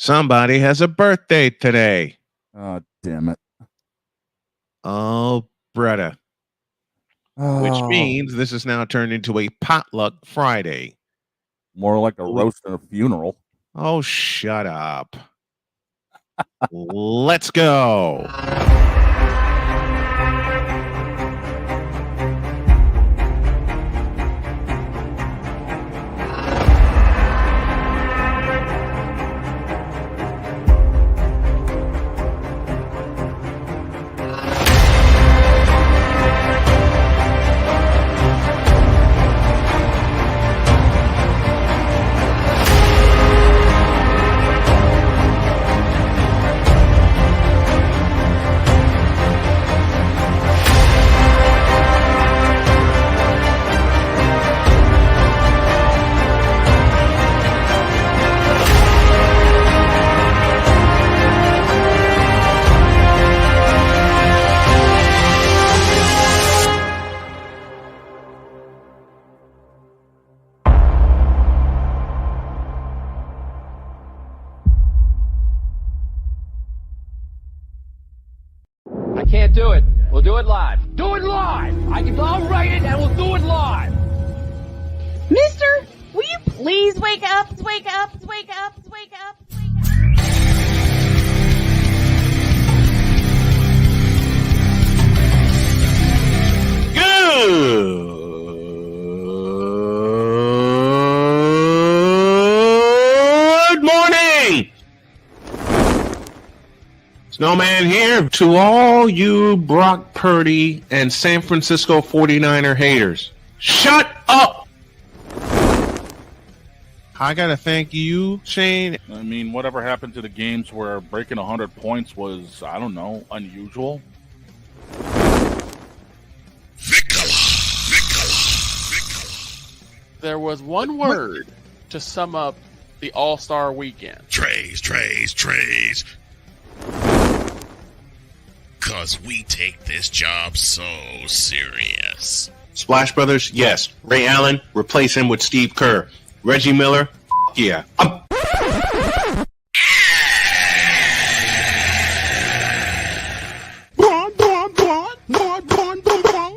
Somebody has a birthday today. Oh, damn it. Oh, Bretta. Which means this is now turned into a potluck Friday. More like a roast and a funeral. Oh, shut up. Let's go. Can't do it. We'll do it live. Do it live! I'll write it and we'll do it live! Mister, will you please wake up, wake up, wake up, wake up, wake up? Good morning! Snowman here to all you Brock Purdy and San Francisco 49er haters. Shut up! I gotta thank you, Shane. I mean, whatever happened to the games where breaking 100 points was, I don't know, unusual? There was one word to sum up the All-Star weekend. Trays. Because we take this job so serious. Splash Brothers, yes. Ray Allen, replace him with Steve Kerr. Reggie Miller, yeah.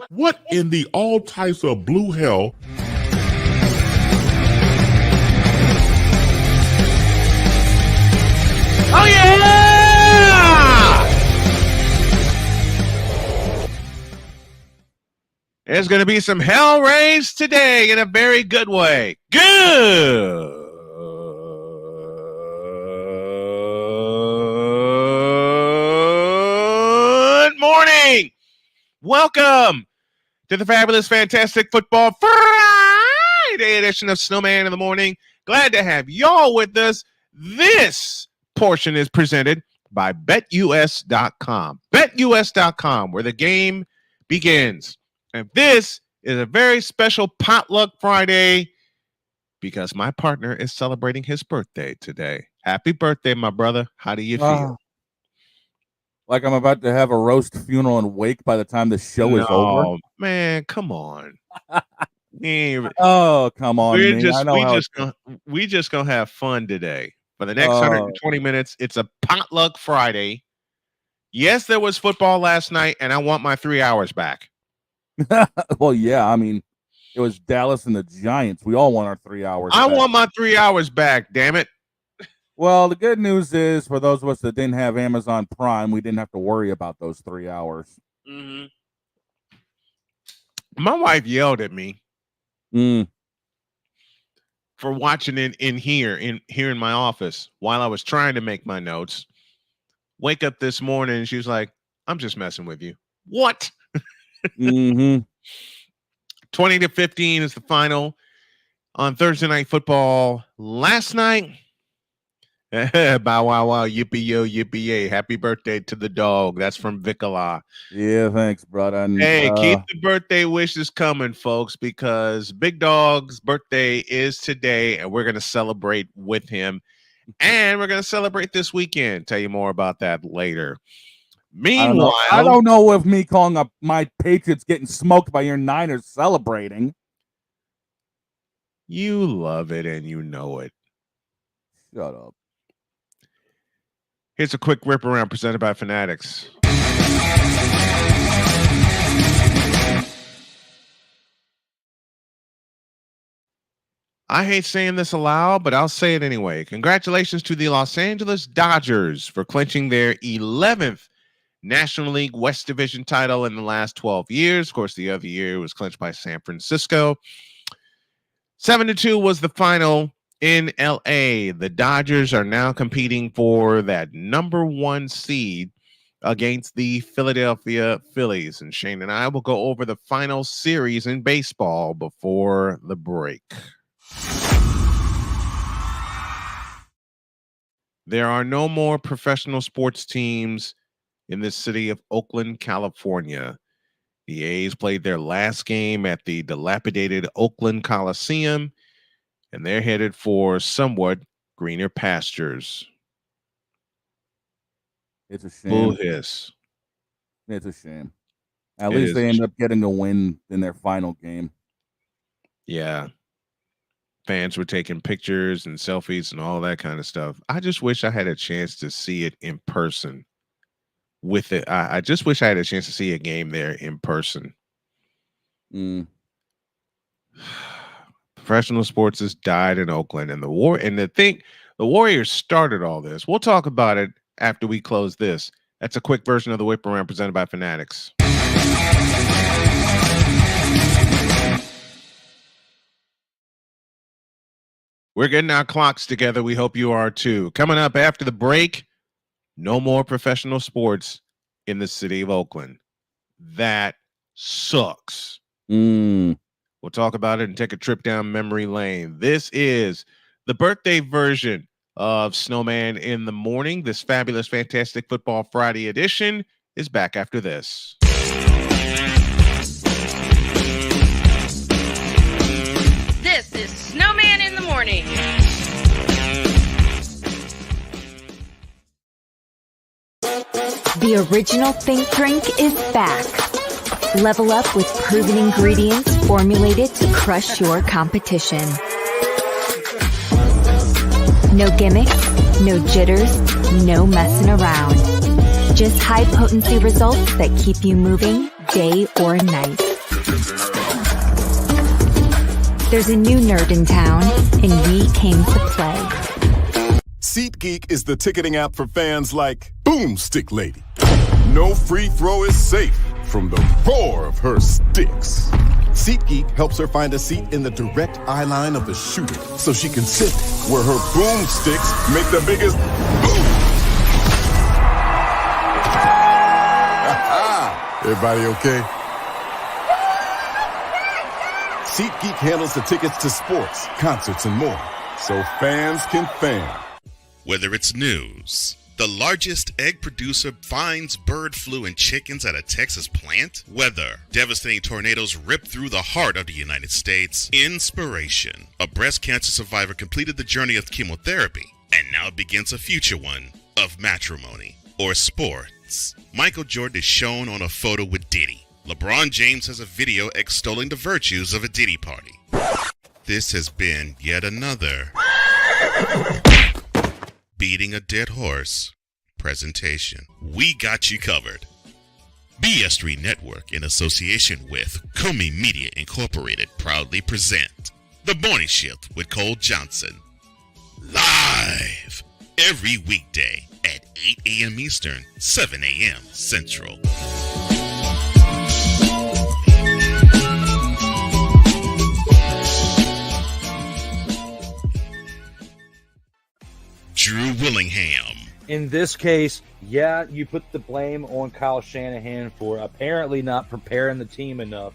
What in the all types of blue hell? Oh, yeah! There's going to be some hell raised today in a very good way. Good morning. Welcome to the fabulous, fantastic football Friday edition of Snowman in the Morning. Glad to have y'all with us. This portion is presented by BetUS.com. BetUS.com, where the game begins. And this is a very special potluck Friday because my partner is celebrating his birthday today. Happy birthday, my brother. How do you feel? Like I'm about to have a roast, funeral, and wake by the time the show is over? Oh, man, come on. Oh, come on. We just gonna have fun today. For the next 120 minutes, it's a potluck Friday. Yes, there was football last night, and I want my 3 hours back. Well, yeah, I mean, it was Dallas and the Giants. We all want our 3 hours I back. want my 3 hours back, damn it. Well, the good news is, for those of us that didn't have Amazon Prime, we didn't have to worry about those 3 hours. Mm-hmm. My wife yelled at me for watching it in here in my office while I was trying to make my notes. Wake up this morning and she was like, I'm just messing with you. What? 20-15 is the final on Thursday Night Football. Last night, bow wow wow, yippee yo, yippee yay. Happy birthday to the dog. That's from Vicala. Yeah, thanks, brother. And, hey, keep the birthday wishes coming, folks, because Big Dog's birthday is today, and we're going to celebrate with him. And we're going to celebrate this weekend. Tell you more about that later. Meanwhile, I don't know if me calling up my Patriots getting smoked by your Niners celebrating. You love it and you know it. Shut up. Here's a quick rip around presented by Fanatics. I hate saying this aloud, but I'll say it anyway. Congratulations to the Los Angeles Dodgers for clinching their 11th National League West Division title in the last 12 years. Of course, the other year was clinched by San Francisco. 7-2 was the final in LA. The Dodgers are now competing for that number 1 seed against the Philadelphia Phillies. And Shane and I will go over the final series in baseball before the break. There are no more professional sports teams in the city of Oakland, California. The A's played their last game at the dilapidated Oakland Coliseum, and they're headed for somewhat greener pastures. It's a shame. Bull hiss. It's a shame. At least they end up getting a win in their final game. Yeah. Fans were taking pictures and selfies and all that kind of stuff. I just wish I had a chance to see it in person. With it, I just wish I had a chance to see a game there in person. Professional sports has died in Oakland, and the Warriors started all this. We'll talk about it after we close this. That's a quick version of the whip around presented by Fanatics. We're getting our clocks together. We hope you are too. Coming up after the break, no more professional sports in the city of Oakland. That sucks. We'll talk about it and take a trip down memory lane. This is the birthday version of Snowman in the Morning. This fabulous, fantastic Football Friday edition is back after this. This is Snowman in the Morning. The original Think Drink is back. Level up with proven ingredients formulated to crush your competition. No gimmicks, no jitters, no messing around. Just high potency results that keep you moving day or night. There's a new nerd in town, and we came to play. SeatGeek is the ticketing app for fans like Boomstick Lady. No free throw is safe from the roar of her sticks. SeatGeek helps her find a seat in the direct eye line of the shooter so she can sit where her boomsticks make the biggest boom. Everybody okay? SeatGeek handles the tickets to sports, concerts, and more, so fans can fan. Whether it's news, the largest egg producer finds bird flu in chickens at a Texas plant, weather, devastating tornadoes rip through the heart of the United States, inspiration, a breast cancer survivor completed the journey of chemotherapy, and now begins a future one of matrimony or sports. Michael Jordan is shown on a photo with Diddy. LeBron James has a video extolling the virtues of a Diddy party. This has been yet another beating a dead horse presentation. We got you covered. BS3 Network, in association with Comey Media Incorporated, proudly present The Morning Shift with Cole Johnson. Live every weekday at 8 a.m. Eastern, 7 a.m. Central. Drew Willingham. In this case, yeah, you put the blame on Kyle Shanahan for apparently not preparing the team enough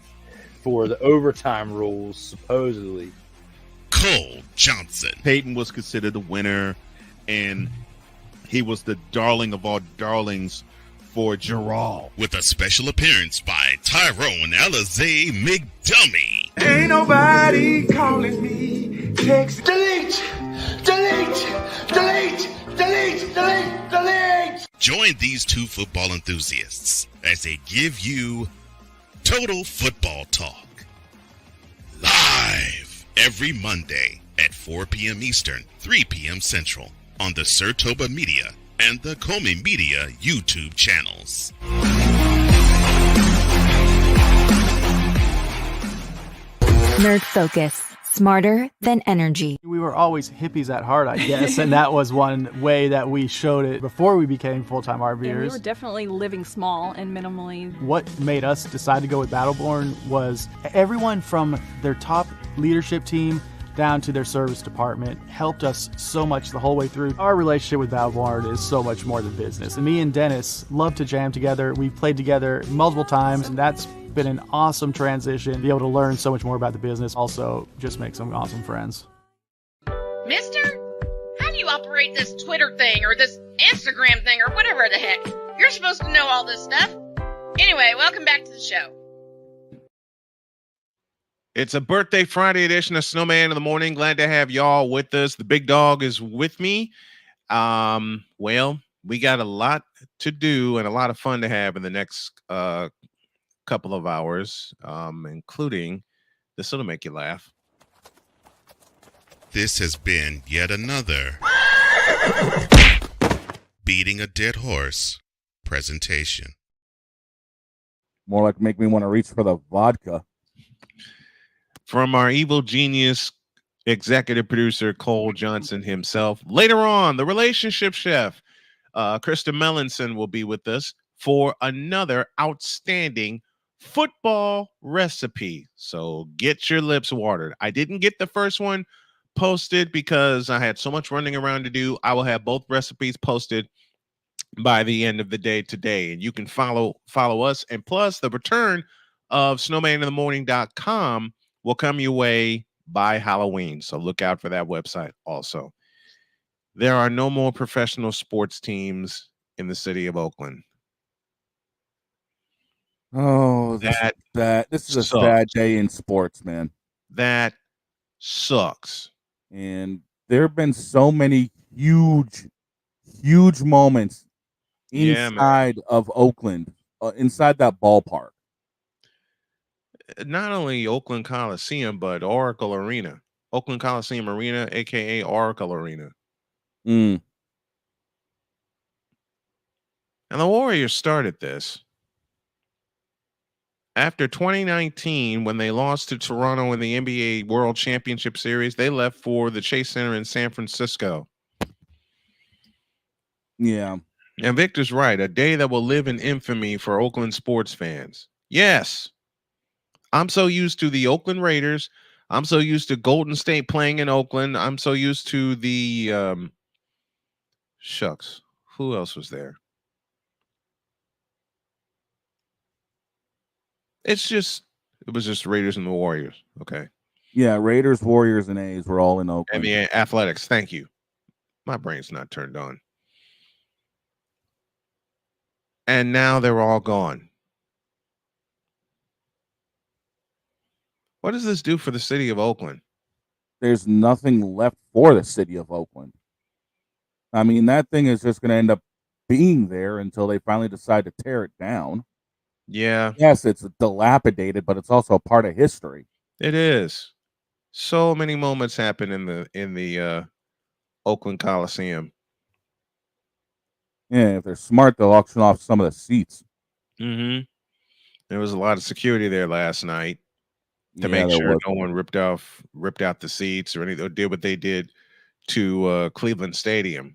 for the overtime rules, supposedly. Cole Johnson. Peyton was considered a winner, and he was the darling of all darlings for Gerald. With a special appearance by Tyrone Alizé McDummy. Ain't nobody calling me. Text. Delete! Join these two football enthusiasts as they give you Total Football Talk. Live every Monday at 4 p.m. Eastern, 3 p.m. Central on the Sertoba Media and the Comey Media YouTube channels. Nerd Focus. Smarter than energy. We were always hippies at heart, I guess, and that was one way that we showed it before we became full-time RVers. Yeah, we were definitely living small and minimally. What made us decide to go with Battleborn was everyone from their top leadership team down to their service department helped us so much the whole way through. Our relationship with Battleborn is so much more than business. And me and Dennis love to jam together. We've played together multiple times, and that's been an awesome transition. Be able to learn so much more about the business. Also, just make some awesome friends. Mister, how do you operate this Twitter thing or this Instagram thing or whatever the heck? You're supposed to know all this stuff. Anyway, welcome back to the show. It's a birthday Friday edition of Snowman in the Morning. Glad to have y'all with us. The big dog is with me. Well, we got a lot to do and a lot of fun to have in the next couple of hours, including this will make you laugh. This has been yet another Beating a Dead Horse presentation. More like make me want to reach for the vodka. From our evil genius executive producer Cole Johnson himself. Later on, the relationship chef Krista Mellinson will be with us for another outstanding football recipe. So get your lips watered. I didn't get the first one posted because I had so much running around to do. I will have both recipes posted by the end of the day today, and you can follow us. And plus, the return of snowmaninthemorning.com will come your way by Halloween. So look out for that website also. There are no more professional sports teams in the city of Oakland. Oh, this is a sad day in sports, man. That sucks. And there have been so many huge moments inside of Oakland, inside that ballpark. Not only Oakland Coliseum, but Oracle Arena. Oakland Coliseum Arena, a.k.a. Oracle Arena. Mm. And the Warriors started this. After 2019, when they lost to Toronto in the NBA World Championship Series, they left for the Chase Center in San Francisco. Yeah. And Victor's right. A day that will live in infamy for Oakland sports fans. Yes. I'm so used to the Oakland Raiders. I'm so used to Golden State playing in Oakland. I'm so used to the shucks. Who else was there? It was just Raiders and the Warriors. Okay. Yeah, Raiders, Warriors, and A's were all in Oakland. NBA Athletics. Thank you. My brain's not turned on. And now they're all gone. What does this do for the city of Oakland? There's nothing left for the city of Oakland. I mean, that thing is just going to end up being there until they finally decide to tear it down. Yeah. Yes, it's dilapidated, but it's also a part of history. It is. So many moments happen in the Oakland Coliseum. Yeah, if they're smart, they'll auction off some of the seats. Mm-hmm. There was a lot of security there last night to make sure no one ripped out the seats or anything, or did what they did to Cleveland Stadium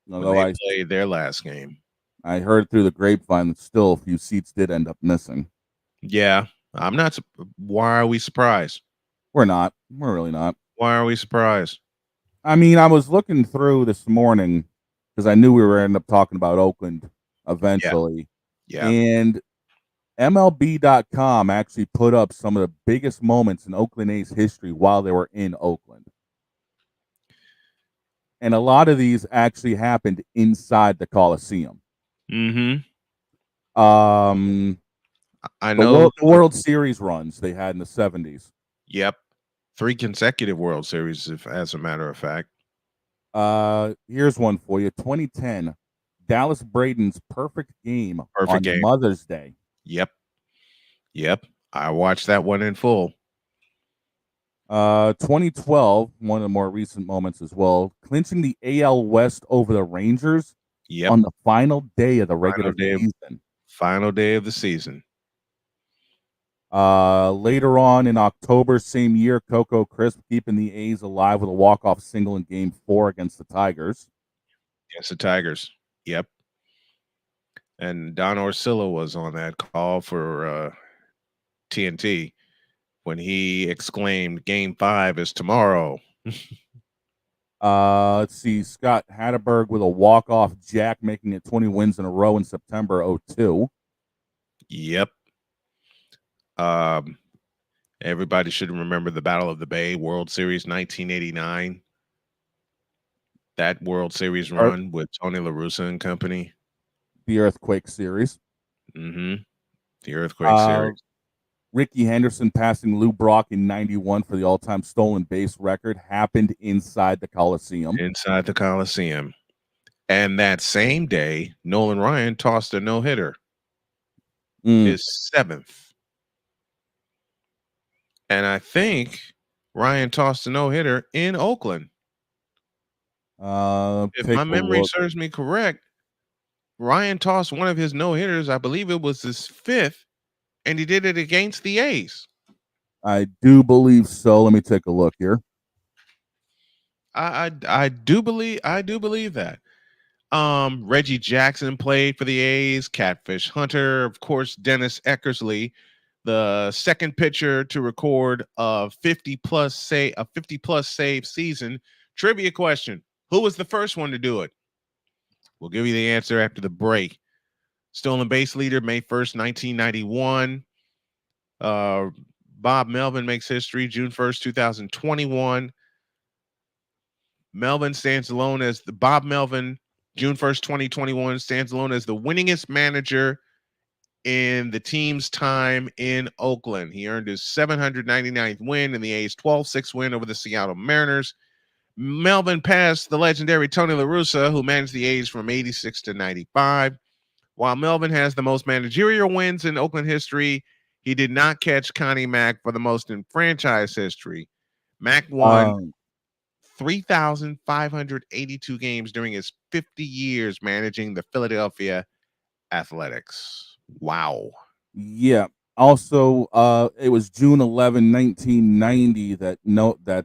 when they played their last game. I heard through the grapevine that still a few seats did end up missing. Yeah, I'm not. Why are we surprised? We're not. We're really not. Why are we surprised? I mean, I was looking through this morning because I knew we were end up talking about Oakland eventually. Yeah. And MLB.com actually put up some of the biggest moments in Oakland A's history while they were in Oakland. And a lot of these actually happened inside the Coliseum. Mm-hmm. I know the World Series runs they had in the 70s. Yep. 3 consecutive World Series, as a matter of fact. Here's one for you. 2010, Dallas Braden's perfect game on Mother's Day. Yep. I watched that one in full. 2012, one of the more recent moments as well, clinching the AL West over the Rangers on the final day of the regular season. Final day of the season. Later on in October, same year, Coco Crisp keeping the A's alive with a walk-off single in Game 4 against the Tigers. Yes, the Tigers. Yep. And Don Orsillo was on that call for TNT when he exclaimed, "Game 5 is tomorrow." Let's see, Scott Hatterberg with a walk-off jack, making it 20 wins in a row in September 2002. Yep. Everybody should remember the Battle of the Bay World Series 1989. That World Series run with Tony La Russa and company. The Earthquake Series. Mm-hmm. The Earthquake Series. Ricky Henderson passing Lou Brock in 91 for the all-time stolen base record happened inside the Coliseum. Inside the Coliseum. And that same day, Nolan Ryan tossed a no-hitter. His 7th. And I think Ryan tossed a no-hitter in Oakland. If my memory serves me correct, Ryan tossed one of his no-hitters. I believe it was his 5th, and he did it against the A's. I do believe so. Let me take a look here. I do believe that. Reggie Jackson played for the A's. Catfish Hunter, of course, Dennis Eckersley, the second pitcher to record a 50-plus save season. Trivia question: who was the first one to do it? We'll give you the answer after the break. Stolen base leader, May 1st, 1991. Bob Melvin makes history, June 1st, 2021. Melvin stands alone as the Bob Melvin, June 1st, 2021, stands alone as the winningest manager in the team's time in Oakland. He earned his 799th win in the A's 12-6 win over the Seattle Mariners. Melvin passed the legendary Tony La Russa, who managed the A's from 86 to 95. While Melvin has the most managerial wins in Oakland history, he did not catch Connie Mack for the most in franchise history. Mack won 3,582 games during his 50 years managing the Philadelphia Athletics. Wow. Yeah. Also, it was June 11, 1990 that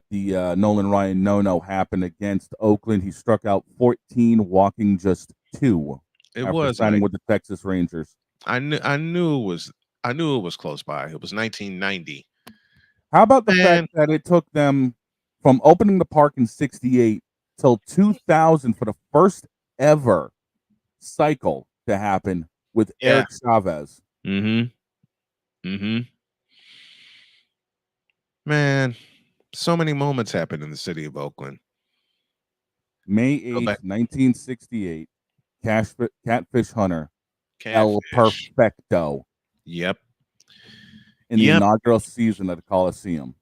the Nolan Ryan no-no happened against Oakland. He struck out 14, walking just 2 after signing with the Texas Rangers. I knew it was close by. It was 1990. How about the fact that it took them from opening the park in 68 till 2000 for the first ever cycle to happen with Eric Chavez? Man, so many moments happened in the city of Oakland. May 8th, 1968. Catfish Hunter. El Perfecto. Yep. In the inaugural season at the Coliseum.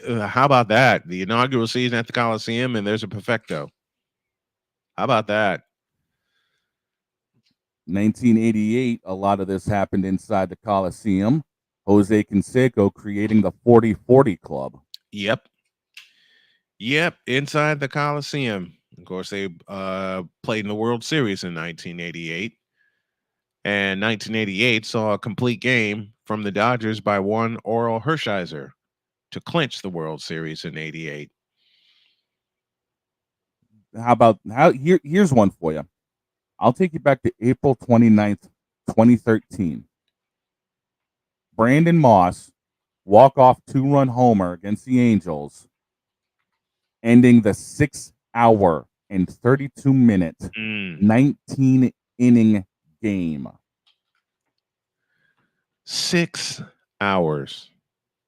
How about that? The inaugural season at the Coliseum, and there's a Perfecto. How about that? 1988, a lot of this happened inside the Coliseum. Jose Canseco creating the 40-40 Club. Yep, inside the Coliseum. Of course, they played in the World Series in 1988. And 1988 saw a complete game from the Dodgers by one Oral Hershiser to clinch the World Series in 88. Here's one for you. I'll take you back to April 29th, 2013. Brandon Moss walk-off 2-run homer against the Angels, ending the 6-hour and 32-minute 19-inning game. 6 hours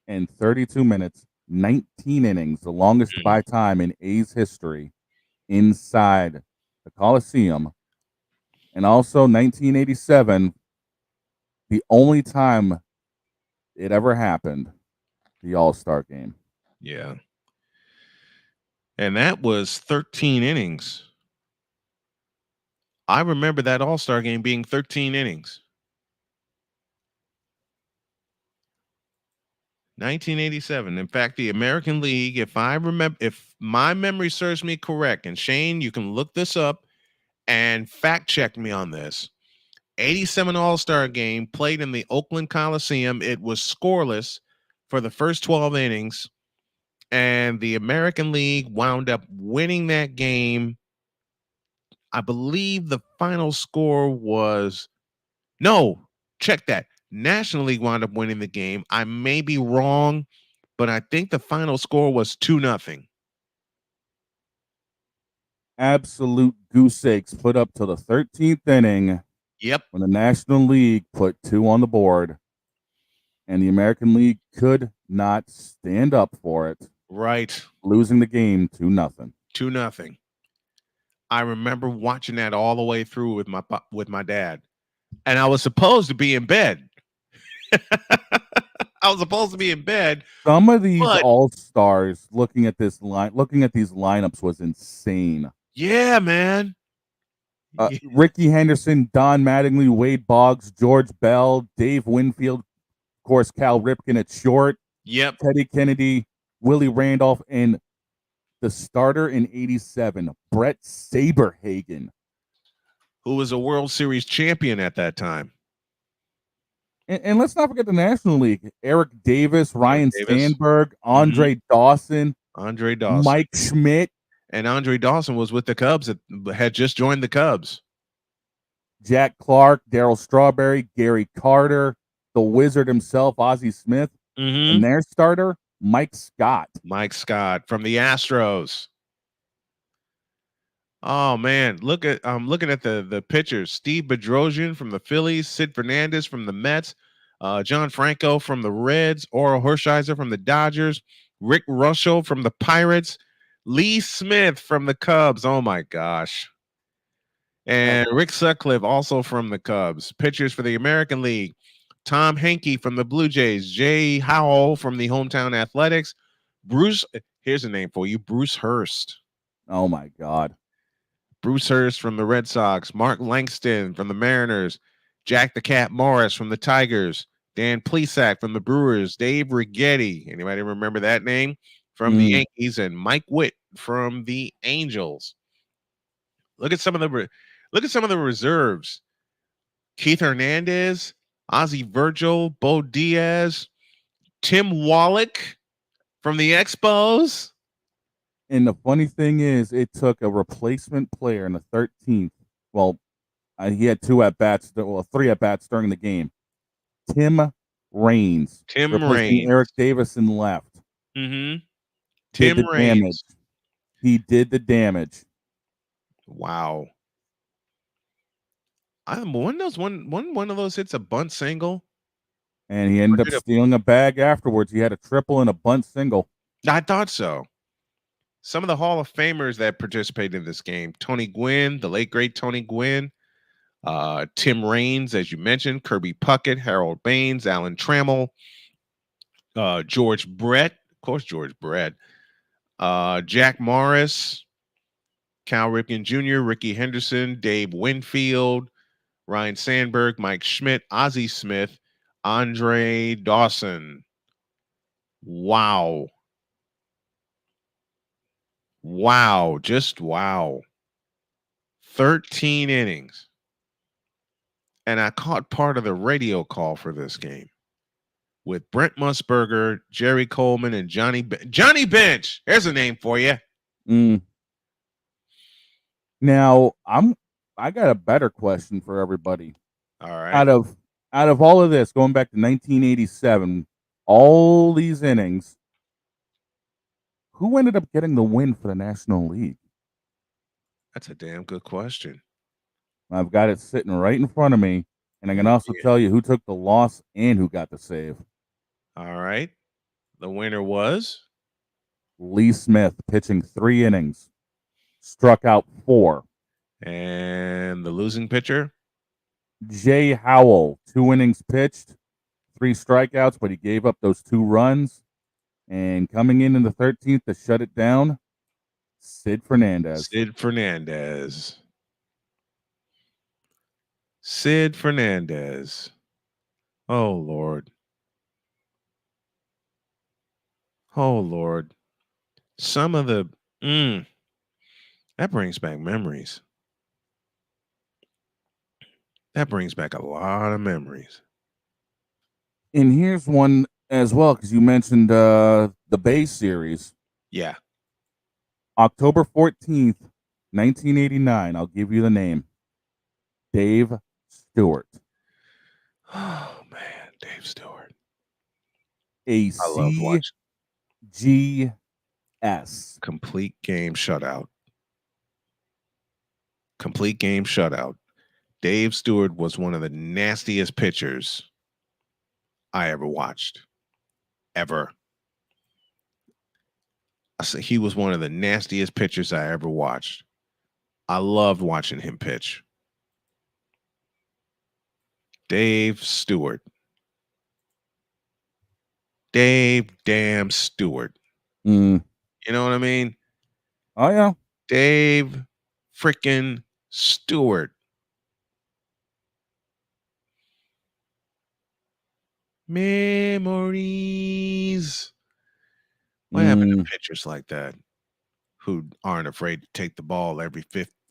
and 32 minutes, 19 innings, the longest by time in A's history inside the Coliseum. And also 1987, the only time it ever happened, the All-Star game. Yeah. And that was 13 innings. I remember that All-Star game being 13 innings. 1987. In fact, the American League, if my memory serves me correct, and Shane, you can look this up and fact check me on this. 87 All-Star game played in the Oakland Coliseum. It was scoreless for the first 12 innings, and the American League wound up winning that game. I believe the final score was no, check that. National League wound up winning the game. I may be wrong, but I think the final score was 2-0. Absolute goose eggs put up to the 13th inning. Yep. When the National League put 2 on the board, and the American League could not stand up for it. Right. Losing the game 2-0. 2-0. I remember watching that all the way through with my dad, and I was supposed to be in bed. I was supposed to be in bed. Some of these all-stars looking at these lineups was insane. Yeah, man. Ricky Henderson, Don Mattingly, Wade Boggs, George Bell, Dave Winfield, of course, Cal Ripken at short. Yep. Teddy Kennedy, Willie Randolph, and the starter in 87, Brett Saberhagen, who was a World Series champion at that time. And let's not forget the National League. Eric Davis, Ryan Sandberg, Andre Dawson, Mike Schmidt. And Andre Dawson was with the Cubs that had just joined the Cubs. Jack Clark, Darryl Strawberry, Gary Carter, the Wizard himself, Ozzie Smith, and their starter, Mike Scott. Mike Scott from the Astros. Oh man, I'm looking at the pitchers. Steve Bedrosian from the Phillies, Sid Fernandez from the Mets, John Franco from the Reds, Oral Hershiser from the Dodgers, Rick Russell from the Pirates, Lee Smith from the Cubs. Oh my gosh. And Rick Sutcliffe also from the Cubs. Pitchers for the American League, Tom Henke from the Blue Jays, Jay Howell from the Hometown Athletics, here's a name for you, Bruce Hurst. Oh my God. Bruce Hurst from the Red Sox, Mark Langston from the Mariners, Jack the Cat Morris from the Tigers, Dan Plesac from the Brewers, Dave Righetti, anybody remember that name? From the Yankees, and Mike Witt from the Angels. Look at some of the reserves. Keith Hernandez, Ozzie Virgil, Bo Diaz, Tim Wallach from the Expos. And the funny thing is, it took a replacement player in the 13th. Well, he had 3 at-bats during the game. Tim Raines. Eric Davison left. Mm-hmm. Tim Raines. He did the damage. Wow. One of those hits a bunt single. And he ended up stealing a bag afterwards. He had a triple and a bunt single. I thought so. Some of the Hall of Famers that participated in this game: Tony Gwynn, the late great Tony Gwynn, Tim Raines, as you mentioned, Kirby Puckett, Harold Baines, Alan Trammell, George Brett, of course, George Brett, Jack Morris, Cal Ripken Jr., Ricky Henderson, Dave Winfield, Ryan Sandberg, Mike Schmidt, Ozzie Smith, Andre Dawson. Wow. Wow. Just wow. 13 innings. And I caught part of the radio call for this game with Brent Musburger, Jerry Coleman, and Johnny Bench. Here's a name for you. Now, I got a better question for everybody. All right. Out of all of this, going back to 1987, all these innings, who ended up getting the win for the National League? That's a damn good question. I've got it sitting right in front of me, and I can also tell you who took the loss and who got the save. All right. The winner was Lee Smith, pitching 3 innings, struck out 4. And the losing pitcher? Jay Howell, 2 innings pitched, 3 strikeouts, but he gave up those 2 runs. And coming in the 13th to shut it down, Sid Fernandez. Sid Fernandez. Oh, Lord. Oh, Lord. Some of the that brings back memories. That brings back a lot of memories. And here's one as well, because you mentioned the Bay series. Yeah. October 14th, 1989. I'll give you the name. Dave Stewart. Oh, man. Dave Stewart. A I love watching. CGS. Complete game shutout. Complete game shutout. Dave Stewart was one of the nastiest pitchers I ever watched. Ever. He was one of the nastiest pitchers I ever watched. I loved watching him pitch. Dave Stewart. Dave damn Stewart. You know what I mean? Oh, yeah. Dave freaking Stewart. Memories. What happened to pitchers like that who aren't afraid to take the ball every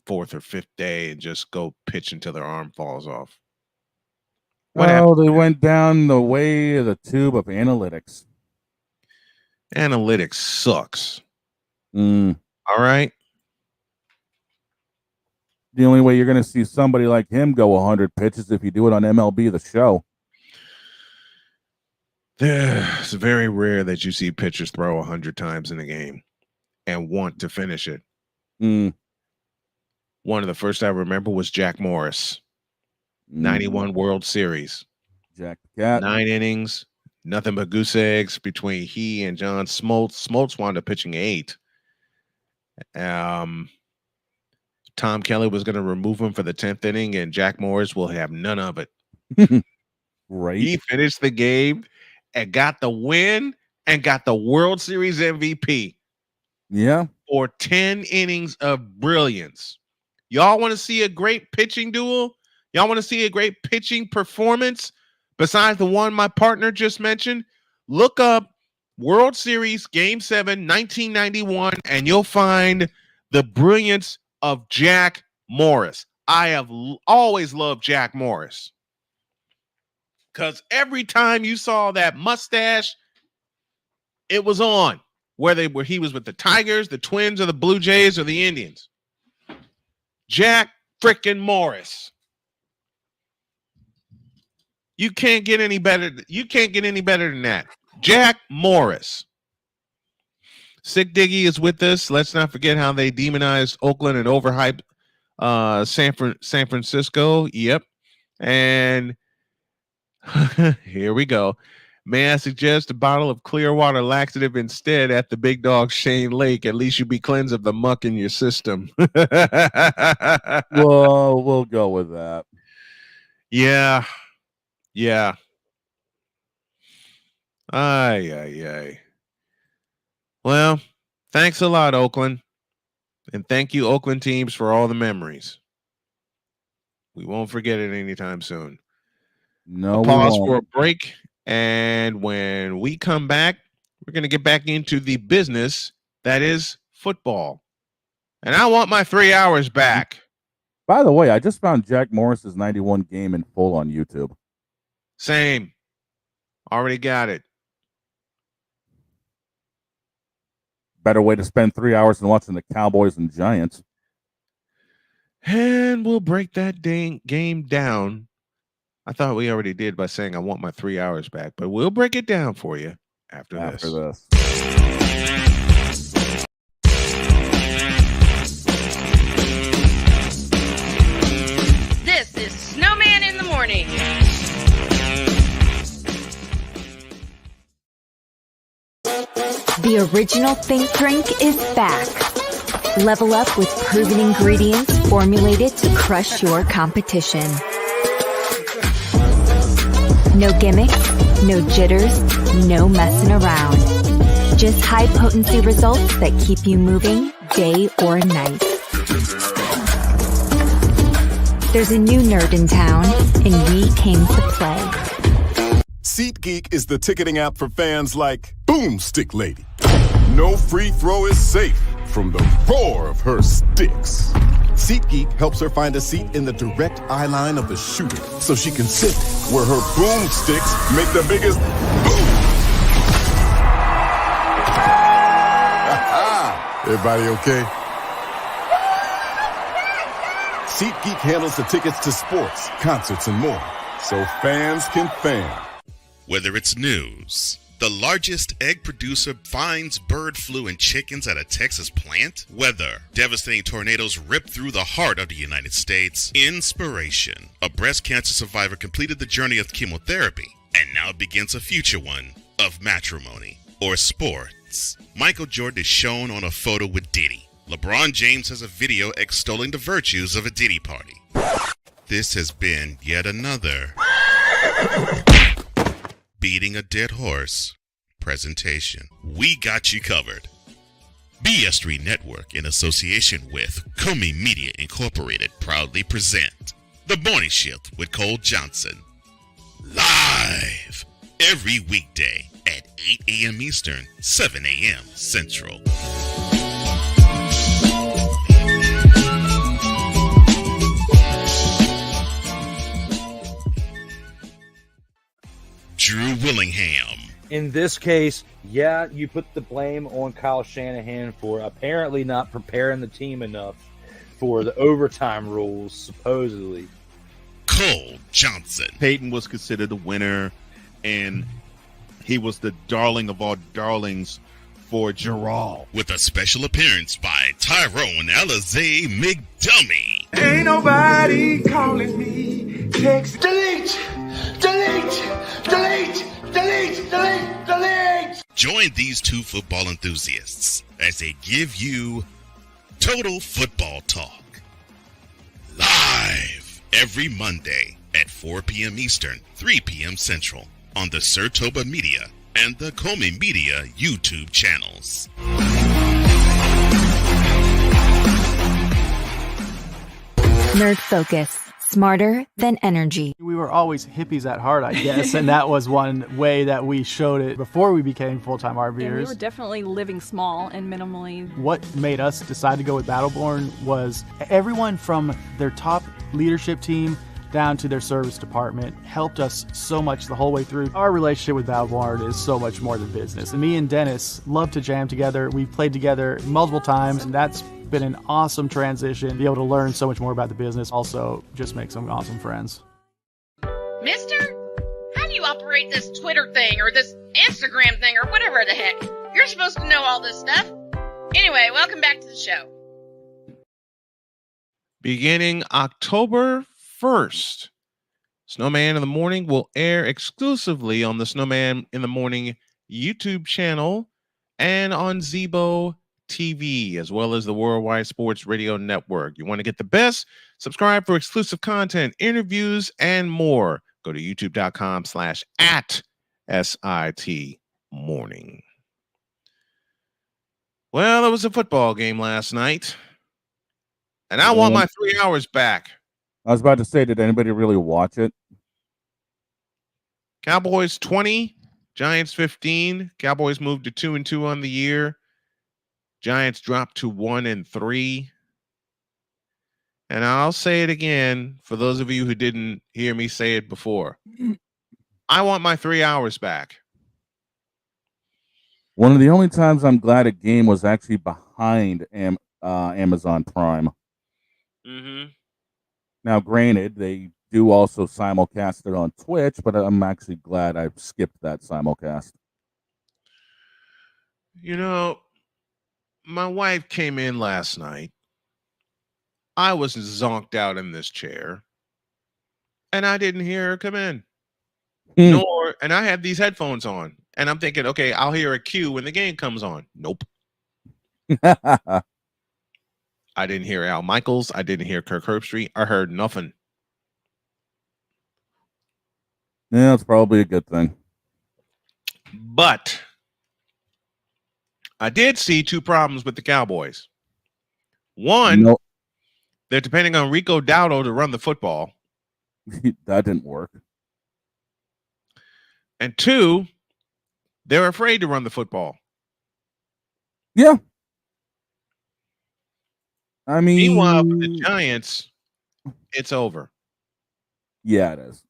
fourth or fifth day and just go pitch until their arm falls off? What happened? They went down the way of the tube of analytics. Analytics sucks. All right. The only way you're going to see somebody like him go 100 pitches if you do it on MLB The Show. It's very rare that you see pitchers throw 100 times in a game and want to finish it. One of the first I remember was Jack Morris. 91 World Series. Jack the Cat. 9 innings, nothing but goose eggs between he and John Smoltz. Smoltz wound up pitching 8. Tom Kelly was going to remove him for the 10th inning, and Jack Morris will have none of it. Right. He finished the game and got the win and got the World Series MVP. Yeah. For 10 innings of brilliance. Y'all want to see a great pitching duel? Y'all want to see a great pitching performance besides the one my partner just mentioned? Look up World Series Game 7, 1991, and you'll find the brilliance of Jack Morris. I have always loved Jack Morris. Because every time you saw that mustache, it was on. Whether he was with the Tigers, the Twins, or the Blue Jays, or the Indians. Jack frickin' Morris. You can't get any better. You can't get any better than that. Jack Morris. Sick Diggy is with us. Let's not forget how they demonized Oakland and overhyped San Francisco. Yep. And here we go. May I suggest a bottle of Clearwater laxative instead at the Big Dog Shane Lake? At least you'll be cleansed of the muck in your system. Well, we'll go with that. Yeah. Yeah. Ay. Well, thanks a lot, Oakland. And thank you, Oakland teams, for all the memories. We won't forget it anytime soon. No, pause for a break. And when we come back, we're going to get back into the business that is football. And I want my 3 hours back. By the way, I just found Jack Morris's 91 game in full on YouTube. Same. Already got it. Better way to spend 3 hours than watching the Cowboys and Giants. And we'll break that game down. I thought we already did by saying I want my 3 hours back, but we'll break it down for you after this. This is Snowman in the Morning. The original Think Drink is back. Level up with proven ingredients formulated to crush your competition. No gimmicks, no jitters, no messing around. Just high potency results that keep you moving day or night. There's a new nerd in town, and we came to play. SeatGeek is the ticketing app for fans like Boomstick Lady. No free throw is safe from the roar of her sticks. SeatGeek helps her find a seat in the direct eye line of the shooter so she can sit where her boomsticks make the biggest boom. Everybody okay? SeatGeek handles the tickets to sports, concerts, and more, so fans can fan. Whether it's news, the largest egg producer finds bird flu in chickens at a Texas plant, weather, devastating tornadoes rip through the heart of the United States, inspiration, a breast cancer survivor completed the journey of chemotherapy, and now begins a future one of matrimony or sports. Michael Jordan is shown on a photo with Diddy. LeBron James has a video extolling the virtues of a Diddy party. This has been yet another beating a dead horse presentation. We got you covered. BS3 Network, in association with Comey Media Incorporated, proudly present The Morning Shift with Cole Johnson. Live every weekday at 8 a.m. Eastern, 7 a.m. Central. Drew Willingham. In this case, yeah, you put the blame on Kyle Shanahan for apparently not preparing the team enough for the overtime rules, supposedly. Cole Johnson. Peyton was considered a winner, and he was the darling of all darlings for Gerald. With a special appearance by Tyrone Alizé McDummy. Ain't nobody calling me. Text. Delete. Join these two football enthusiasts as they give you Total Football Talk. Live every Monday at 4 p.m. Eastern, 3 p.m. Central on the Sertoba Media and the Comey Media YouTube channels. Nerd Focus. Smarter than energy. We were always hippies at heart, I guess, and that was one way that we showed it before we became full-time RVers. And we were definitely living small and minimally. What made us decide to go with Battleborn was everyone from their top leadership team down to their service department helped us so much the whole way through. Our relationship with Battleborn is so much more than business. And me and Dennis love to jam together. We've played together multiple times, and that's been an awesome transition. Be able to learn so much more about the business. Also, just make some awesome friends. Mister, how do you operate this Twitter thing or this Instagram thing or whatever the heck? You're supposed to know all this stuff. Anyway, welcome back to the show. Beginning October 1st, Snowman in the Morning will air exclusively on the Snowman in the Morning YouTube channel and on Zebo TV, as well as the Worldwide Sports Radio Network. You want to get the best? Subscribe for exclusive content, interviews, and more. Go to youtube.com/@SIT Morning. Well, it was a football game last night, and I want my 3 hours back. I was about to say, did anybody really watch it? Cowboys 20, Giants 15. Cowboys moved to 2-2 on the year. Giants dropped to 1-3. And I'll say it again for those of you who didn't hear me say it before. I want my 3 hours back. One of the only times I'm glad a game was actually behind Amazon Prime. Mm-hmm. Now, granted, they do also simulcast it on Twitch, but I'm actually glad I skipped that simulcast. You know, my wife came in last night. I was zonked out in this chair, and I didn't hear her come in. And I had these headphones on, and I'm thinking, okay, I'll hear a cue when the game comes on. Nope. I didn't hear Al Michaels. I didn't hear Kirk Herbstreit. I heard nothing. Yeah, that's probably a good thing. But I did see two problems with the Cowboys. One, they're depending on Rico Dowdle to run the football. That didn't work. And two, they're afraid to run the football. Yeah. I mean, meanwhile, for the Giants, it's over. Yeah, it is.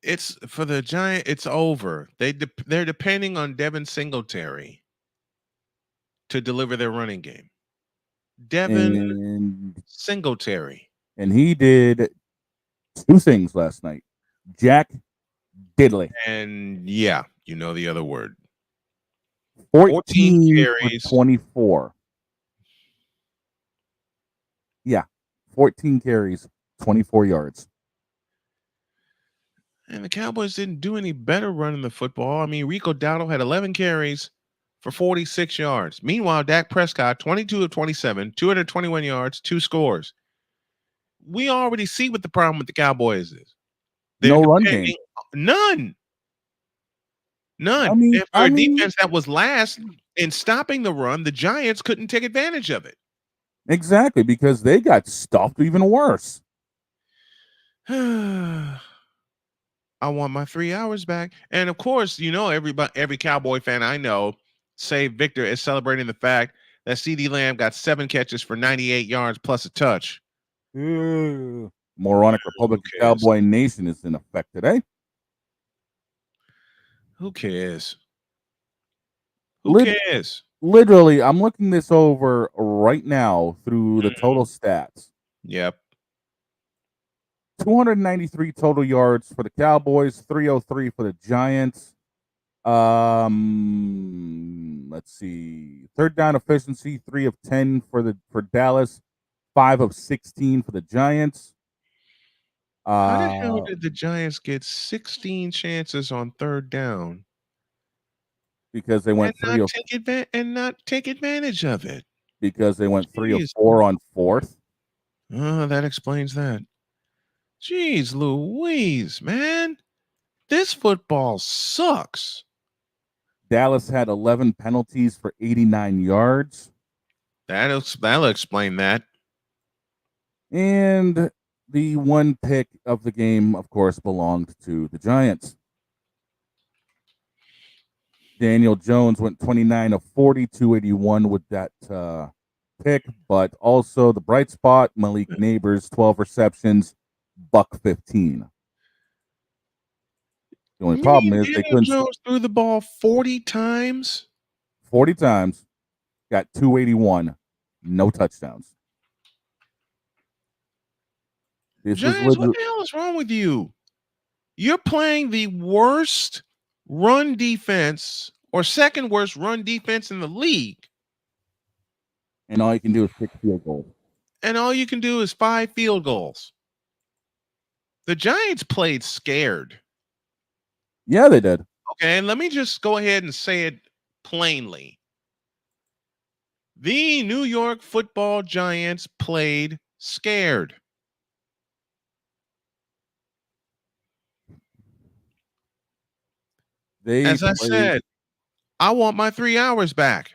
It's for the Giant. It's over. They're depending on Devin Singletary to deliver their running game. Devin Singletary. And he did 2 things last night. Jack Diddley. And yeah, you know the other word. 14 carries. for 24. Yeah. 14 carries, 24 yards. And the Cowboys didn't do any better running the football. I mean, Rico Dowdle had 11 carries for 46 yards. Meanwhile, Dak Prescott, 22 of 27, 221 yards, 2 scores. We already see what the problem with the Cowboys is. No run game. None. I mean, and for a defense that was last in stopping the run, the Giants couldn't take advantage of it. Exactly, because they got stuffed even worse. I want my 3 hours back. And of course, you know, every Cowboy fan I know, save Victor, is celebrating the fact that CeeDee Lamb got 7 catches for 98 yards plus a touch. Moronic Republic of Cowboy Nation is in effect today. Who cares? Who cares? Literally, I'm looking this over right now through the total stats. Yep. 293 total yards for the Cowboys, 303 for the Giants. Let's see. Third down efficiency, 3 of 10 for Dallas, 5 of 16 for the Giants. How the hell did the Giants get 16 chances on third down? Because they went and not take advantage of it. Because they went 3 of 4 on fourth. Oh, that explains that. Jeez Louise, man. This football sucks. Dallas had 11 penalties for 89 yards. That'll explain that. And the one pick of the game, of course, belonged to the Giants. Daniel Jones went 29 of 40, 281 with that pick, but also the bright spot, Malik Neighbors, 12 receptions, $115. The only problem is they couldn't. Jones threw the ball 40 times. 40 times, got 281, no touchdowns. Giants, what the hell is wrong with you? You're playing the worst run defense or second worst run defense in the league. And all you can do is kick field goals. And all you can do is 5 field goals. The Giants played scared. Yeah, they did. Okay, and let me just go ahead and say it plainly. The New York Football Giants played scared. As I said, I want my 3 hours back.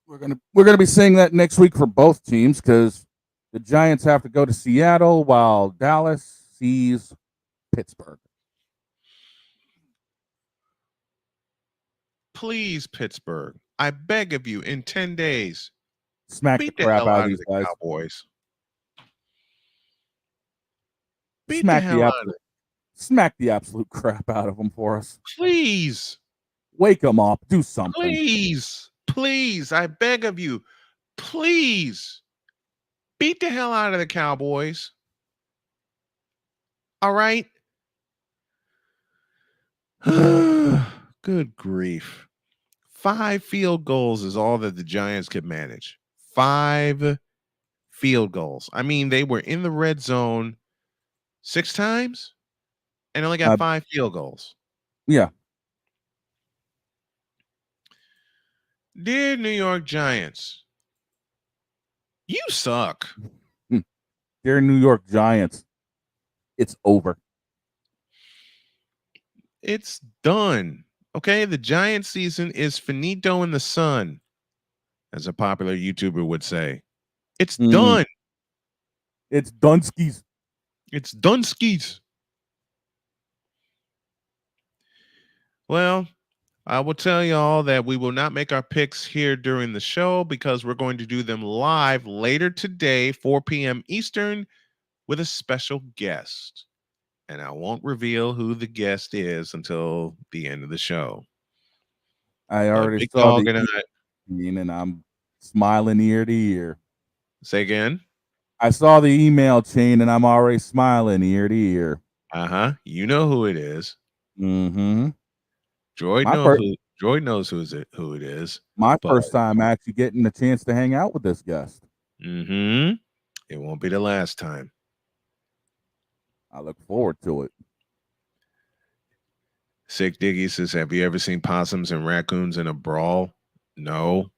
We're gonna be saying that next week for both teams because the Giants have to go to Seattle while Dallas sees Pittsburgh. Please, Pittsburgh, I beg of you, in 10 days, smack the crap out of these guys. Cowboys. Smack the absolute crap out of them for us. Please. Wake them up. Do something. Please, I beg of you. Please. Beat the hell out of the Cowboys. All right? Good grief. 5 field goals is all that the Giants could manage. 5 field goals. I mean, they were in the red zone 6 times and only got 5 field goals. Yeah. Dear New York Giants, you suck. Dear New York Giants, it's over. It's done. Okay, the Giants season is finito in the sun, as a popular YouTuber would say. It's done. It's Dunskies. It's Dunskies. Well, I will tell y'all that we will not make our picks here during the show because we're going to do them live later today, 4 p.m. Eastern, with a special guest. And I won't reveal who the guest is until the end of the show. I already Big saw Dog the and email, and I'm smiling ear to ear. Say again? I saw the email chain, and I'm already smiling ear to ear. Uh-huh. You know who it is. Mm-hmm. Droid knows who it is. My first time actually getting the chance to hang out with this guest. Mm-hmm. It won't be the last time. I look forward to it. Sick Diggy says, have you ever seen possums and raccoons in a brawl? No.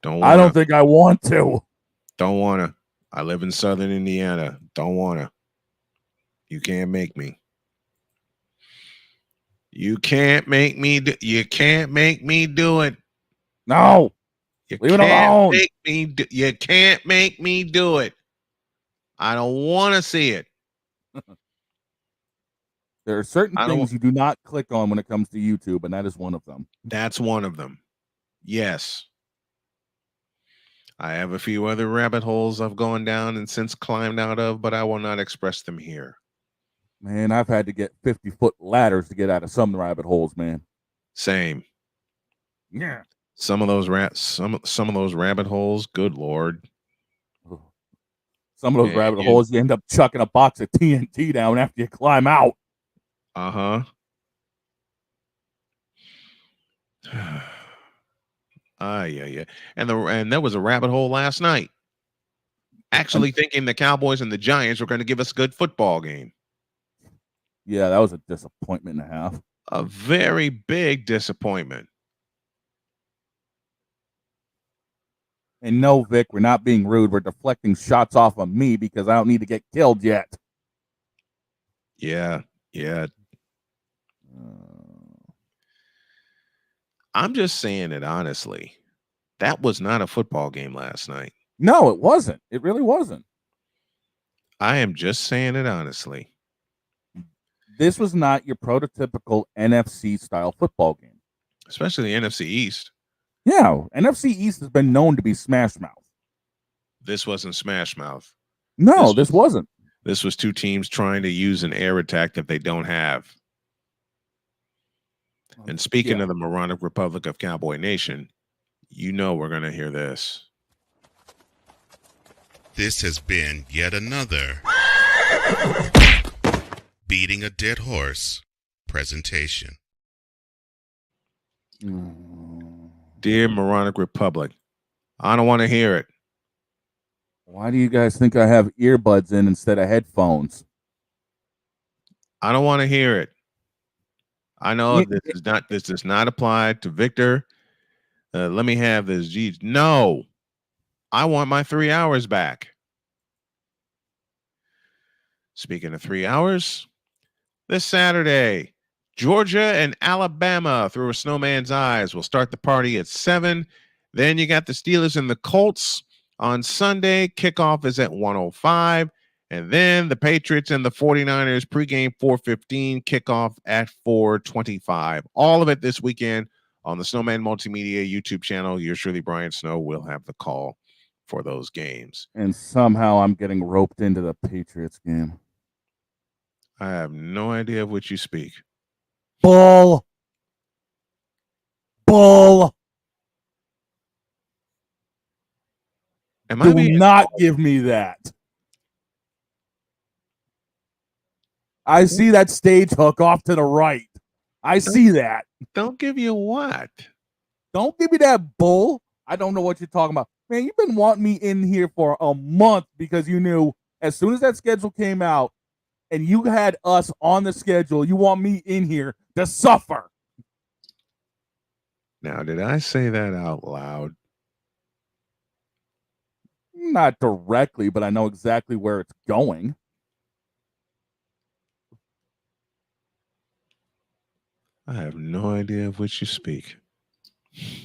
I don't think I want to. Don't want to. I live in southern Indiana. Don't want to. You can't make me. You can't make me do it. No. Leave it alone. You can't make me do it. I don't want to see it. There are certain things you do not click on when it comes to YouTube, and that is one of them. That's one of them. Yes. I have a few other rabbit holes I've gone down and since climbed out of, but I will not express them here. Man, I've had to get 50-foot ladders to get out of some rabbit holes, man. Same. Yeah. Some of those rabbit holes, good Lord. Some of those rabbit holes, you end up chucking a box of TNT down after you climb out. Uh-huh. Yeah. And there was a rabbit hole last night. Actually thinking the Cowboys and the Giants were going to give us a good football game. Yeah, that was a disappointment and a half. A very big disappointment. And no, Vic, we're not being rude. We're deflecting shots off of me because I don't need to get killed yet. Yeah. I'm just saying it honestly. That was not a football game last night. No, it wasn't. It really wasn't. I am just saying it honestly. This was not your prototypical NFC style football game. Especially the NFC East. Yeah, NFC East has been known to be smash mouth. This wasn't smash mouth. No, this wasn't. This was two teams trying to use an air attack that they don't have. And speaking of the moronic Republic of Cowboy Nation, you know we're going to hear this. This has been yet another Beating a Dead Horse presentation. Dear moronic Republic, I don't want to hear it. Why do you guys think I have earbuds in instead of headphones? I don't want to hear it. I know this does not apply to Victor. Let me have this. Geez, no, I want my 3 hours back. Speaking of 3 hours, this Saturday, Georgia and Alabama through a snowman's eyes will start the party at 7. Then you got the Steelers and the Colts on Sunday. Kickoff is at 1:05. And then the Patriots and the 49ers pregame 4:15, kickoff at 4:25. All of it this weekend on the Snowman Multimedia YouTube channel. Yours truly, Brian Snow, will have the call for those games. And somehow I'm getting roped into the Patriots game. I have no idea of what you speak. Bull. Do not give me that. I see that stage hook off to the right. I see that. Don't give you what? Don't give me that bull. I don't know what you're talking about. Man, you've been wanting me in here for a month because you knew as soon as that schedule came out and you had us on the schedule, you want me in here to suffer. Now, did I say that out loud? Not directly, but I know exactly where it's going. I have no idea of which you speak.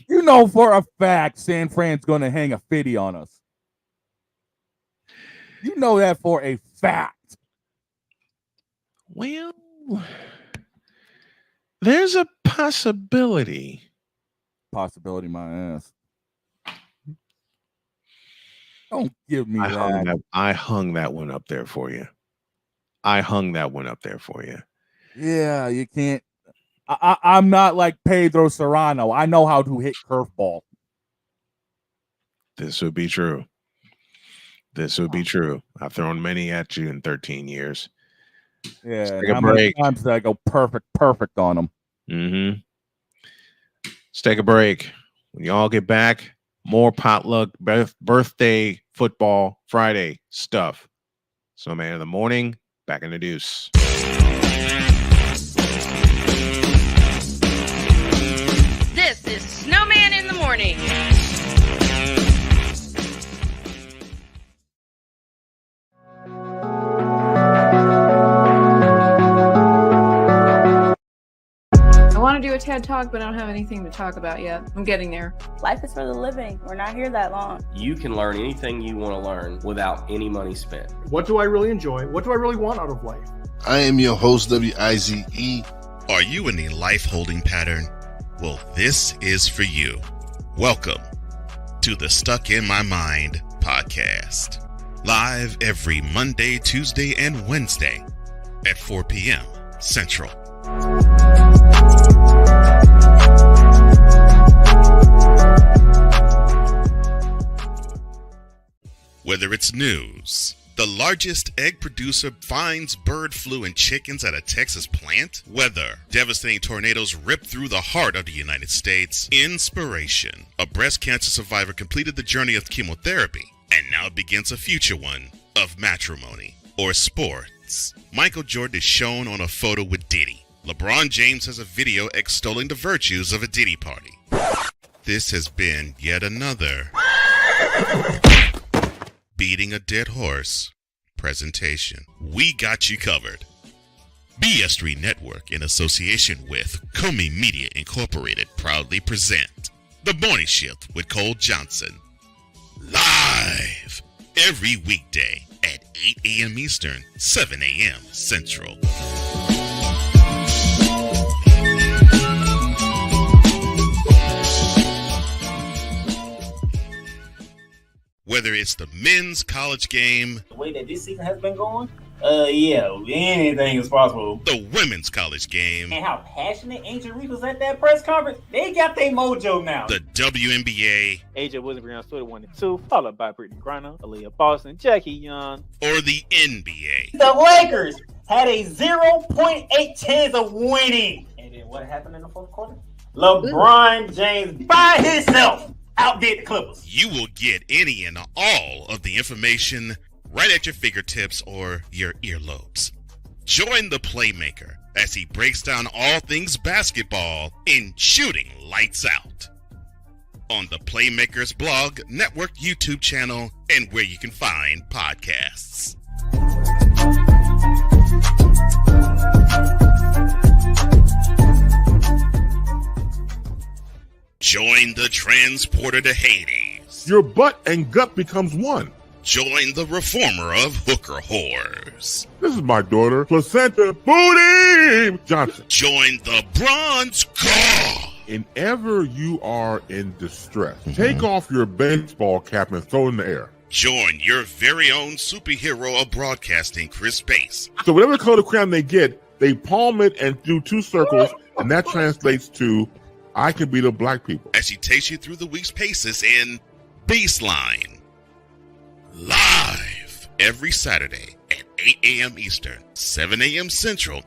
You know for a fact San Fran's going to hang a 50 on us. You know that for a fact. Well, there's a possibility. possibility my ass. Don't give me that. I hung that one up there for you. Yeah, you can't. I'm not like Pedro Serrano. I know how to hit curveball. This would be true. I've thrown many at you in 13 years. Yeah, take a how break. many times did I go perfect on them? Mm-hmm. Let's take a break. When y'all get back, more potluck birthday football Friday stuff. Snowman in the morning, back in the deuce. This is Snowman in the morning. I want to do a TED Talk, but I don't have anything to talk about yet. I'm getting there. Life is for the living. We're not here that long. You can learn anything you want to learn without any money spent. What do I really enjoy? What do I really want out of life? I am your host, WIZE. Are you in a life holding pattern? Well, this is for you. Welcome to the Stuck in My Mind podcast. Live every Monday, Tuesday, and Wednesday at 4 p.m. Central. Whether it's news, the largest egg producer finds bird flu in chickens at a Texas plant, weather, devastating tornadoes rip through the heart of the United States, inspiration, a breast cancer survivor completed the journey of chemotherapy, and now begins a future one of matrimony or sports. Michael Jordan is shown on a photo with Diddy. LeBron James has a video extolling the virtues of a Diddy party. This has been yet another Beating a Dead Horse presentation. We got you covered. BS3 Network, in association with Comey Media Incorporated, proudly present The Morning Shift with Cole Johnson. Live every weekday at 8 a.m. Eastern, 7 a.m. Central. Whether it's the men's college game, the way that this season has been going, yeah, anything is possible. The women's college game, and how passionate Ancient Reef was at that press conference, they got their mojo now. The WNBA, AJ Wilson Brown stood 1-2, followed by Brittany Griner, Aaliyah Boston, Jackie Young, or the NBA. The Lakers had a 0.8 chance of winning. And then what happened in the fourth quarter? LeBron James by himself outdid the Clippers. You will get any and all of the information right at your fingertips or your earlobes. Join the Playmaker as he breaks down all things basketball in Shooting Lights Out on the Playmaker's blog, network, YouTube channel, and where you can find podcasts. Join the transporter to Hades. Your butt and gut becomes one. Join the reformer of hooker whores. This is my daughter, Placenta Booty Johnson. Join the bronze car. And ever you are in distress, take off your baseball cap and throw it in the air. Join your very own superhero of broadcasting, Chris Bass. So whatever color crayon they get, they palm it and do two circles, and that translates to I can beat up black people. As he takes you through the week's paces in Baseline. Live every Saturday at 8 a.m. Eastern, 7 a.m. Central,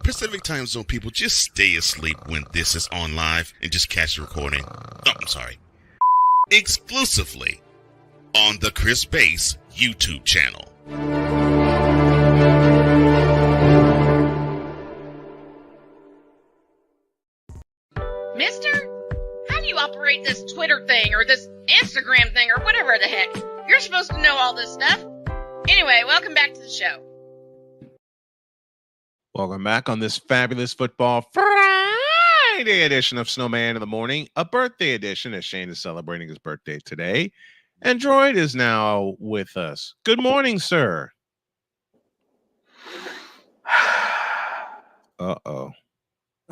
Pacific Time Zone people, just stay asleep when this is on live and just catch the recording. Oh, I'm sorry. Exclusively on the Chris Bass YouTube channel. Mister, how do you operate this Twitter thing or this Instagram thing or whatever the heck? You're supposed to know all this stuff. Anyway, welcome back to the show. Welcome back on this fabulous football Friday edition of Snowman in the Morning, a birthday edition as Shane is celebrating his birthday today. Android is now with us. Good morning, sir. Uh-oh.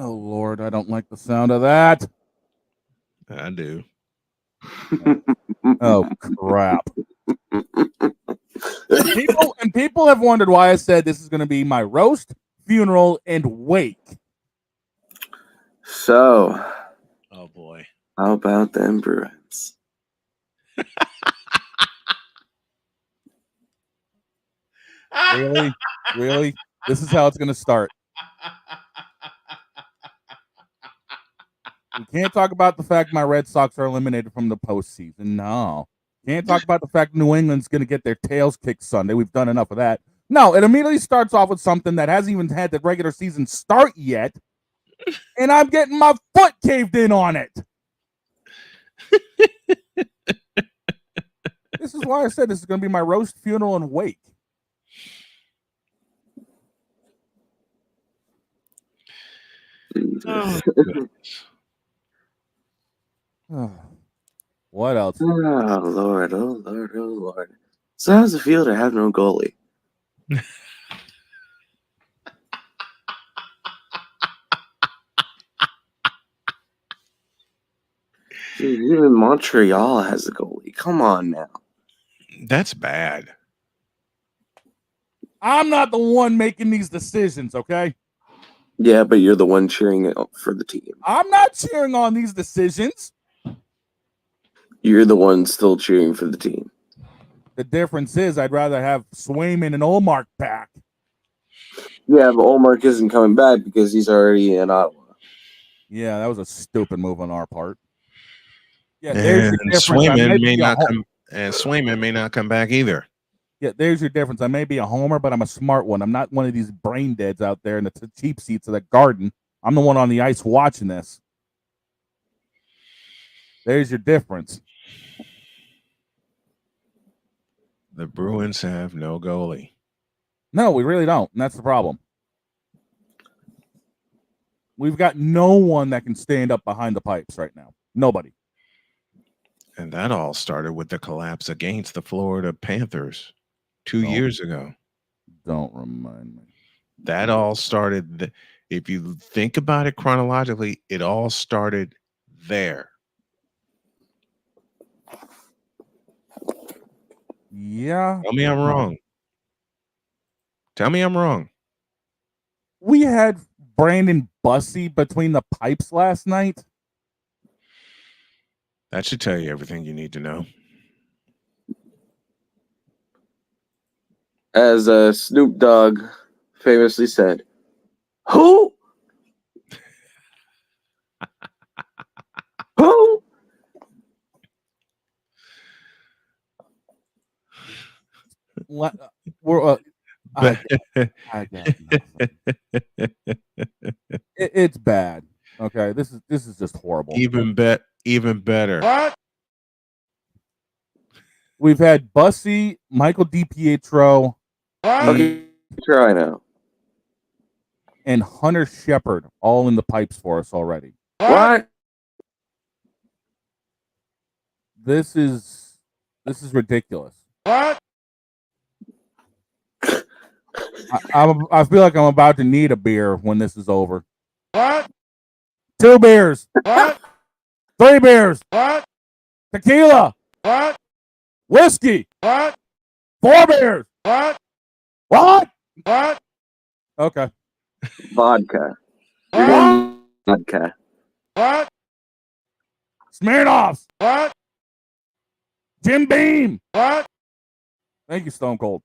Oh, Lord, I don't like the sound of that. I do. Oh, crap. People have wondered why I said this is going to be my roast, funeral, and wake. So, oh boy, how about them Bruins? Really? Really? This is how it's going to start. We can't talk about the fact my Red Sox are eliminated from the postseason. No. Can't talk about the fact New England's going to get their tails kicked Sunday. We've done enough of that. No, it immediately starts off with something that hasn't even had the regular season start yet, and I'm getting my foot caved in on it. This is why I said this is going to be my roast, funeral, and wake. Oh, what else? Oh, Lord. Oh, Lord. Oh, Lord. So how does it feel to have no goalie? Dude, even Montreal has a goalie. Come on now. That's bad. I'm not the one making these decisions, okay? Yeah, but you're the one cheering for the team. I'm not cheering on these decisions. You're the one still cheering for the team. The difference is I'd rather have Swayman and Olmark back. Yeah, but Olmark isn't coming back because he's already in Ottawa. Yeah, that was a stupid move on our part. Yeah, there's And your difference. Swayman may not come back either. Yeah, there's your difference. I may be a homer, but I'm a smart one. I'm not one of these brain deads out there in the cheap seats of the Garden. I'm the one on the ice watching this. There's your difference. The Bruins have no goalie. No, we really don't, and that's the problem. We've got no one that can stand up behind the pipes right now. Nobody. And that all started with the collapse against the Florida Panthers 2 years ago. Don't remind me. That all started, if you think about it chronologically, it all started there. Yeah. Tell me I'm wrong. Tell me I'm wrong. We had Brandon Bussey between the pipes last night. That should tell you everything you need to know. As Snoop Dogg famously said, "Who? Who?" We're it's bad. Okay, this is just horrible. Even better. What? We've had Bussy, Michael DiPietro, Okay, try now. and Hunter Shepard all in the pipes for us already. What? This is ridiculous. What? I feel like I'm about to need a beer when this is over. What? 2 beers. What? 3 beers. What? Tequila. What? Whiskey. What? 4 beers. What? What? What? Okay. Vodka. You're doing vodka. What? Smirnoffs. What? Jim Beam. What? Thank you, Stone Cold.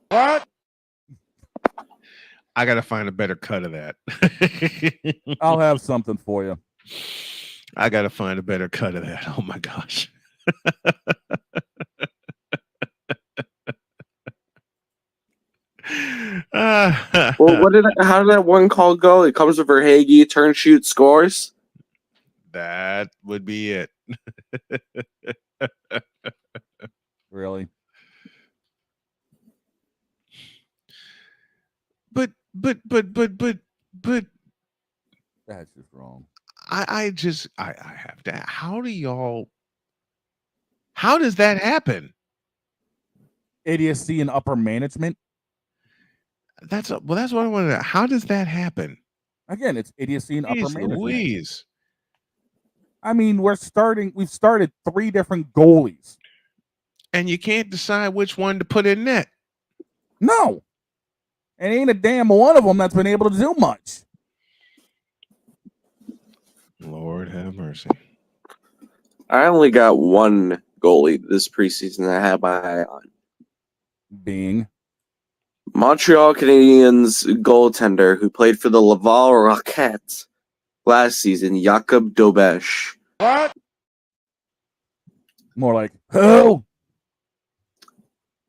What? I got to find a better cut of that. I'll have something for you. I got to find a better cut of that. Oh, my gosh. Well, how did that one call go? It comes over Hagee, turn, shoot, scores. That would be it. Really? But that's just wrong. I have to. How does that happen? Idiocy in upper management. That's what I want to know. How does that happen? Again, it's idiocy and upper Jeez management. Louise. I mean, we've started 3 different goalies. And you can't decide which one to put in net. No. And ain't a damn one of them that's been able to do much. Lord have mercy. I only got one goalie this preseason that I had my eye on. Being Montreal Canadiens goaltender who played for the Laval Rockets last season, Jakub Dobesh. What? More like, who?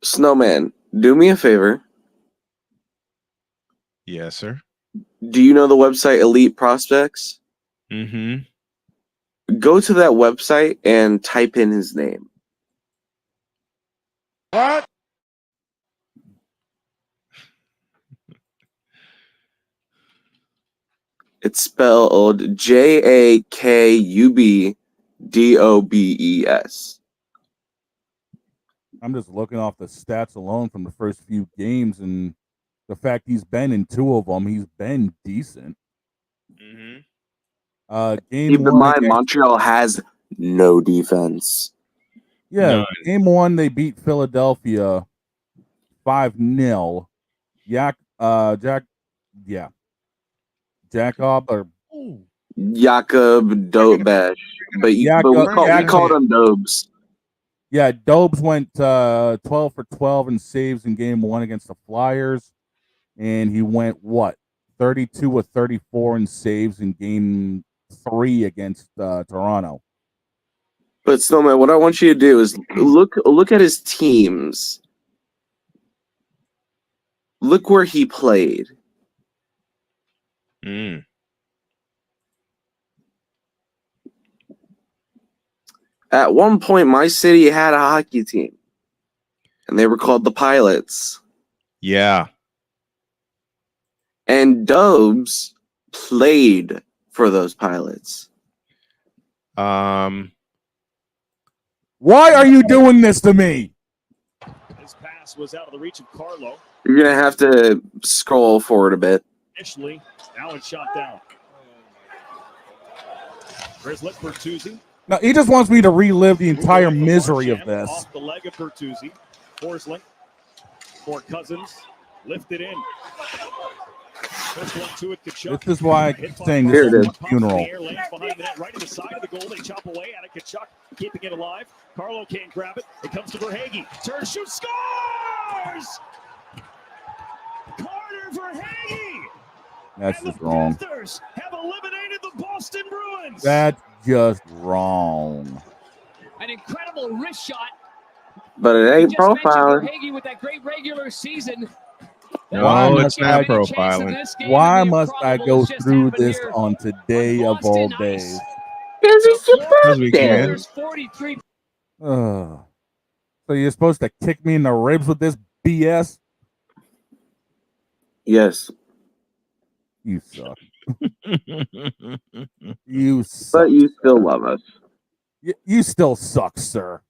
Snowman, do me a favor. Yes, sir. Do you know the website Elite Prospects? Mm-hmm. Go to that website and type in his name. What? It's spelled Jakubdobes. I'm just looking off the stats alone from the first few games, and the fact he's been in 2 of them, he's been decent. Mm-hmm. Game Keep in 1 mind, Montreal has no defense. Yeah, game 1 they beat Philadelphia 5-0. Jakub Dobesh, but we called him Dobes. Yeah, Dobes went 12 for 12 in saves in game 1 against the Flyers, and he went 32 of 34 in saves in game 3 against Toronto. But Snowman, what I want you to do is look at his teams. Look where he played. Mm. At one point, my city had a hockey team, and they were called the Pilots. Yeah. And Dobes played for those Pilots. Why are you doing this to me? His pass was out of the reach of Carlo. You're going to have to scroll forward a bit. Initially, now it's shot down. Grizzly Bertuzzi. No, he just wants me to relive the entire misery of this. Off the leg of Bertuzzi. Forsling for Cousins. Lifted in. First one to it, Kachuk. This is why I'm saying this is a funeral. Behind the net, right to the side of the goal. They chop away at it. Kachuk keeping it alive. Carlo can't grab it. It comes to Verhaeghe. Turn, shoots, scores! Carter Verhaeghe! That's just wrong. Panthers have eliminated the Boston Bruins. That's just wrong. An incredible wrist shot. But it ain't profiling. Verhaeghe with that great regular season. No, it's not profiling. Why must I go through this on today of all days? Because it's your birthday. So you're supposed to kick me in the ribs with this BS? Yes. You suck. You suck. But you still love us. You still suck, sir.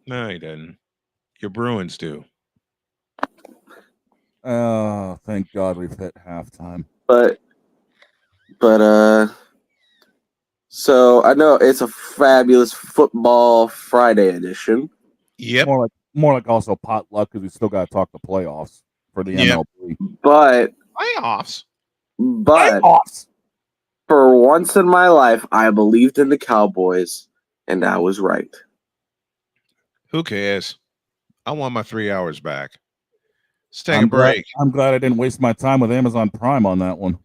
No, he doesn't. Your Bruins do. Oh, thank God we've hit halftime. But so I know it's a fabulous football Friday edition. Yep. More like also potluck because we still got to talk the playoffs for the MLB. But playoffs. For once in my life, I believed in the Cowboys, and I was right. Who cares? I want my 3 hours back. Let's take a break. I'm glad I didn't waste my time with Amazon Prime on that one.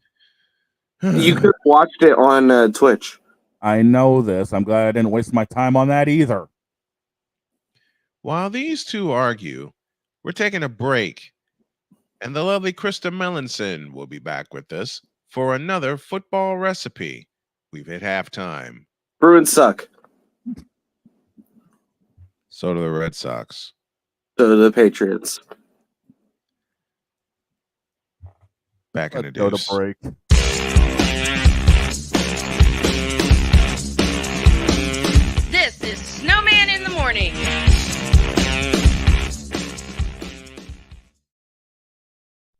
You could have watched it on Twitch. I know this. I'm glad I didn't waste my time on that either. While these two argue, we're taking a break, and the lovely Krista Melanson will be back with us for another football recipe. We've hit halftime. Bruins suck. So do the Red Sox. So do the Patriots. Back in the Go deuce. to break. This is Snowman in the Morning.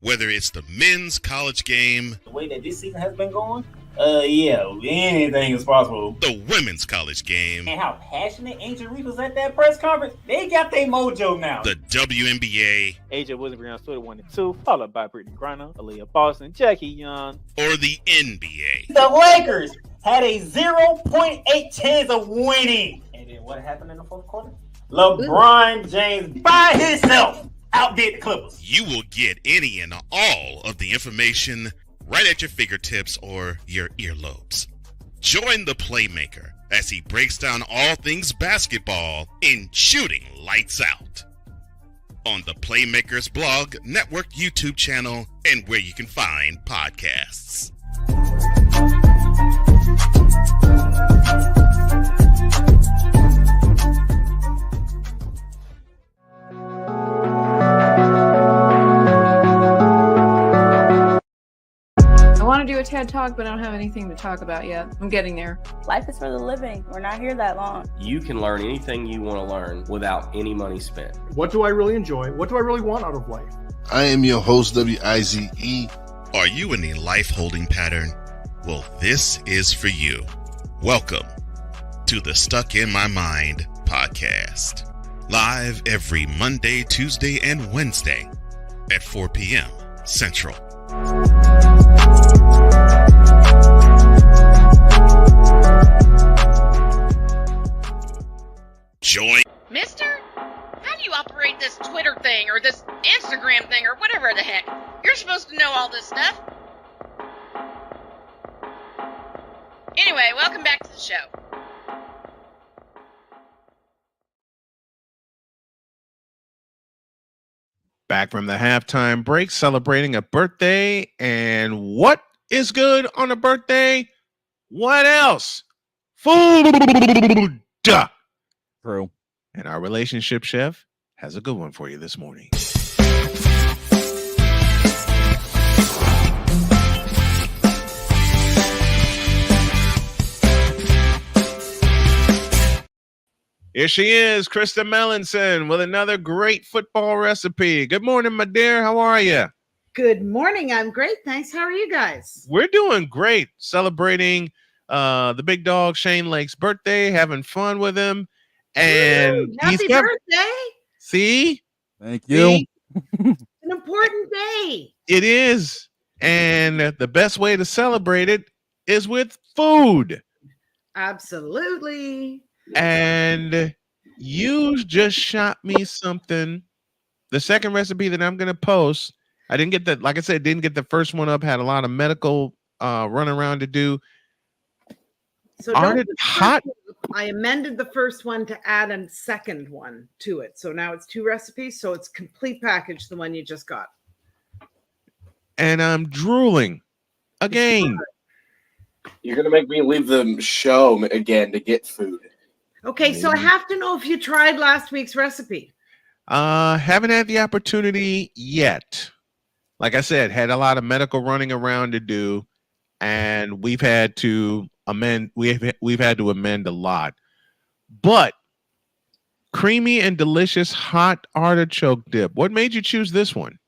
Whether it's the men's college game, The way that this season has been going, yeah, anything is possible. the women's college game, And how passionate Angel Reese was at that press conference, they got their mojo now. the WNBA, AJ Williams stood 1-2, followed by Brittany Griner, Aaliyah Boston, Jackie Young. or the NBA. The Lakers had a 0.8 chance of winning. And then what happened in the fourth quarter? LeBron James by himself outdid the Clippers. You will get any and all of the information right at your fingertips or your earlobes. Join the Playmaker as he breaks down all things basketball in Shooting Lights Out on the Playmakers blog, network, YouTube channel, and where you can find podcasts. I want to do a TED Talk, but I don't have anything to talk about yet. I'm getting there. Life is for the living. We're not here that long. You can learn anything you want to learn without any money spent. What do I really enjoy? What do I really want out of life? I am your host, WIZE. Are you in a life holding pattern? Well, this is for you. Welcome to the Stuck in My Mind podcast. Live every Monday, Tuesday, and Wednesday at 4 p.m. Central. Join. Mister, how do you operate this Twitter thing or this Instagram thing or whatever the heck? You're supposed to know all this stuff. Anyway, welcome back to the show. Back from the halftime break, celebrating a birthday. And what is good on a birthday? What else? Food. True. And our relationship chef has a good one for you this morning. Here she is, Krista Mellinson, with another great football recipe. Good morning, my dear. How are you? Good morning. I'm great. Thanks. How are you guys? We're doing great. Celebrating the big dog Shane Lake's birthday, having fun with him. And Happy birthday. See? Thank you. It's an important day. It is. And the best way to celebrate it is with food. Absolutely. And you just shot me something. The second recipe that I'm going to post, I didn't get that. Like I said, didn't get the first one up. Had a lot of medical run around to do. So Aren't it hot? I amended the first one to add a second one to it. So now it's two recipes. So it's complete package, the one you just got. And I'm drooling again. You're gonna make me leave the show again to get food. Okay, so I have to know if you tried last week's recipe. Haven't had the opportunity yet. Like I said, had a lot of medical running around to do, and we've had to amend. We've had to amend a lot. But creamy and delicious hot artichoke dip. What made you choose this one?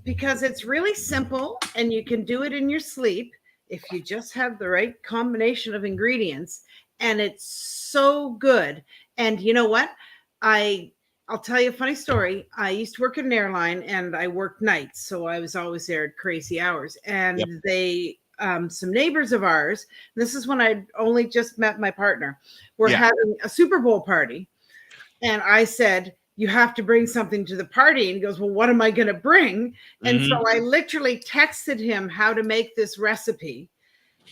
Because it's really simple, and you can do it in your sleep if you just have the right combination of ingredients. And it's so good. And you know what? I'll tell you a funny story. I used to work at an airline and I worked nights. So I was always there at crazy hours. And they, some neighbors of ours, this is when I only just met my partner, were having a Super Bowl party. And I said, you have to bring something to the party. And he goes, well, what am I going to bring? And so I literally texted him how to make this recipe.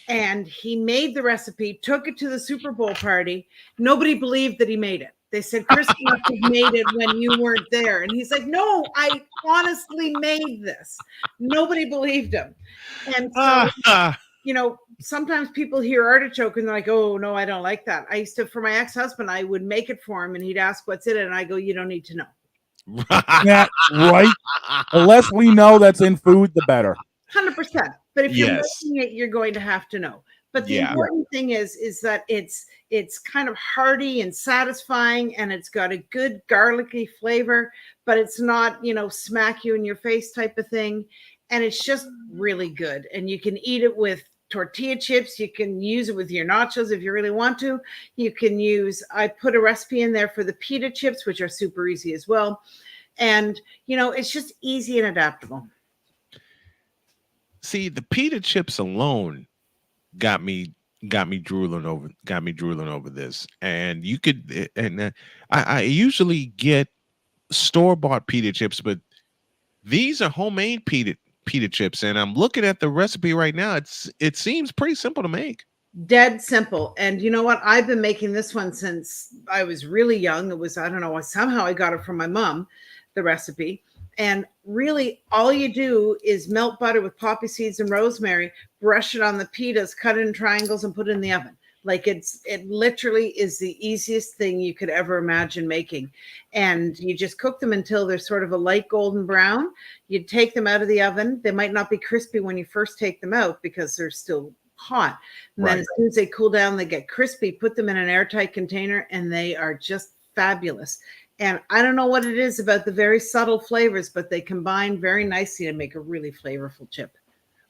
And he made the recipe, took it to the Super Bowl party. Nobody believed that he made it. They said, Chris must have made it when you weren't there. And he's like, no, I honestly made this. Nobody believed him. And so, you know, sometimes people hear artichoke and they're like, oh, no, I don't like that. I used to, for my ex-husband, I would make it for him and he'd ask what's in it. And I go, you don't need to know. Yeah, right. The less we know that's in food, the better. 100%. But if you're making it, you're going to have to know. But the important thing is that it's kind of hearty and satisfying, and it's got a good garlicky flavor, but it's not, smack you in your face type of thing. And it's just really good. And you can eat it with tortilla chips. You can use it with your nachos if you really want to. You can I put a recipe in there for the pita chips, which are super easy as well. And, it's just easy and adaptable. See, the pita chips alone got me drooling over this. And you could, and I usually get store-bought pita chips, but these are homemade pita chips, and I'm looking at the recipe right now. It seems pretty simple to make. Dead simple. And you know what? I've been making this one since I was really young. It was, I don't know, somehow I got it from my mom, the recipe. And really all you do is melt butter with poppy seeds and rosemary, brush it on the pitas, cut it in triangles, and put it in the oven. Like it literally is the easiest thing you could ever imagine making. And you just cook them until they're sort of a light golden brown. You take them out of the oven. They might not be crispy when you first take them out because they're still hot. And then as soon as they cool down, they get crispy. Put them in an airtight container, and they are just fabulous. And I don't know what it is about the very subtle flavors, but they combine very nicely to make a really flavorful chip.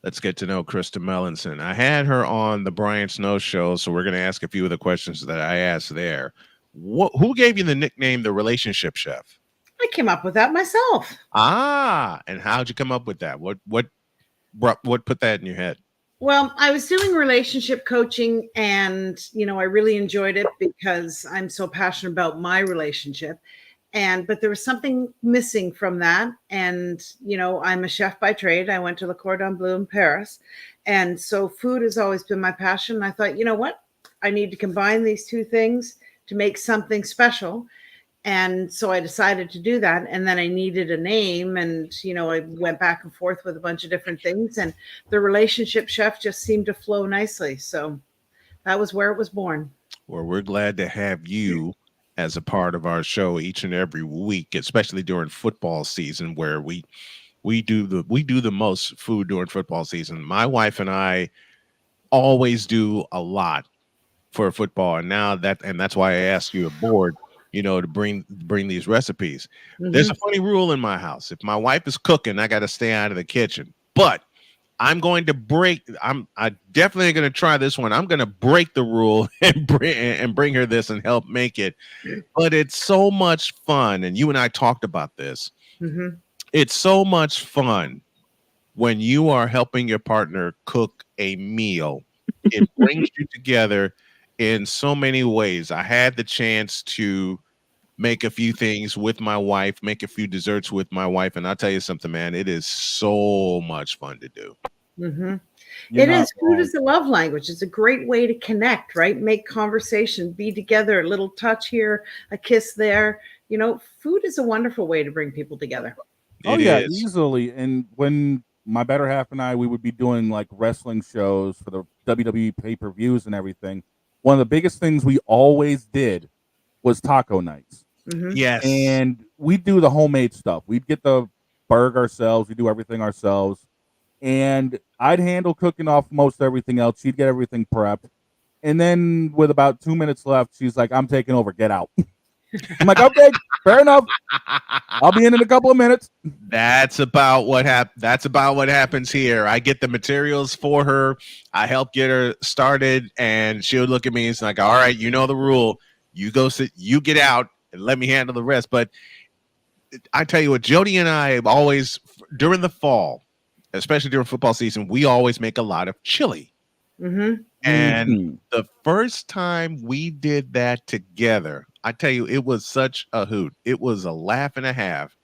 Let's get to know Krista Mellinson. I had her on the Brian Snow show, so we're going to ask a few of the questions that I asked there. Who gave you the nickname the Relationship Chef? I came up with that myself. And how'd you come up with that? What put that in your head? Well, I was doing relationship coaching, and, I really enjoyed it because I'm so passionate about my relationship. But there was something missing from that. And, I'm a chef by trade. I went to Le Cordon Bleu in Paris. And so food has always been my passion. I thought, you know what? I need to combine these two things to make something special. And so I decided to do that. And then I needed a name, and, I went back and forth with a bunch of different things, and the Relationship Chef just seemed to flow nicely. So that was where it was born. Well, we're glad to have you as a part of our show each and every week, especially during football season, where we do the most food during football season. My wife and I always do a lot for football. And that's why I asked you aboard, to bring these recipes. Mm-hmm. There's a funny rule in my house. If my wife is cooking, I got to stay out of the kitchen. But I'm definitely going to try this one. I'm going to break the rule and bring her this and help make it. But it's so much fun. And you and I talked about this. Mm-hmm. It's so much fun when you are helping your partner cook a meal. It brings you together in so many ways. I had the chance to make a few things with my wife, make a few desserts with my wife. And I'll tell you something, man, it is so much fun to do. Mm-hmm. It is. Food is a love language. It's a great way to connect, right? Make conversation, be together, a little touch here, a kiss there. Food is a wonderful way to bring people together. Easily. And when my better half and we would be doing like wrestling shows for the WWE pay-per-views and everything. One of the biggest things we always did was taco nights. Mm-hmm. Yes. And we'd do the homemade stuff. We'd get the burger ourselves. We'd do everything ourselves. And I'd handle cooking off most everything else. She'd get everything prepped. And then with about 2 minutes left, she's like, I'm taking over. Get out. I'm like, okay, fair enough. I'll be in a couple of minutes. That's about what happens here. I get the materials for her. I help get her started, and she'll look at me and it's like, all right, you know the rule. You go sit, you get out, and let me handle the rest. But I tell you what, Jody and I always, during the fall, especially during football season, we always make a lot of chili. Mm-hmm. And the first time we did that together, I tell you, it was such a hoot. It was a laugh and a half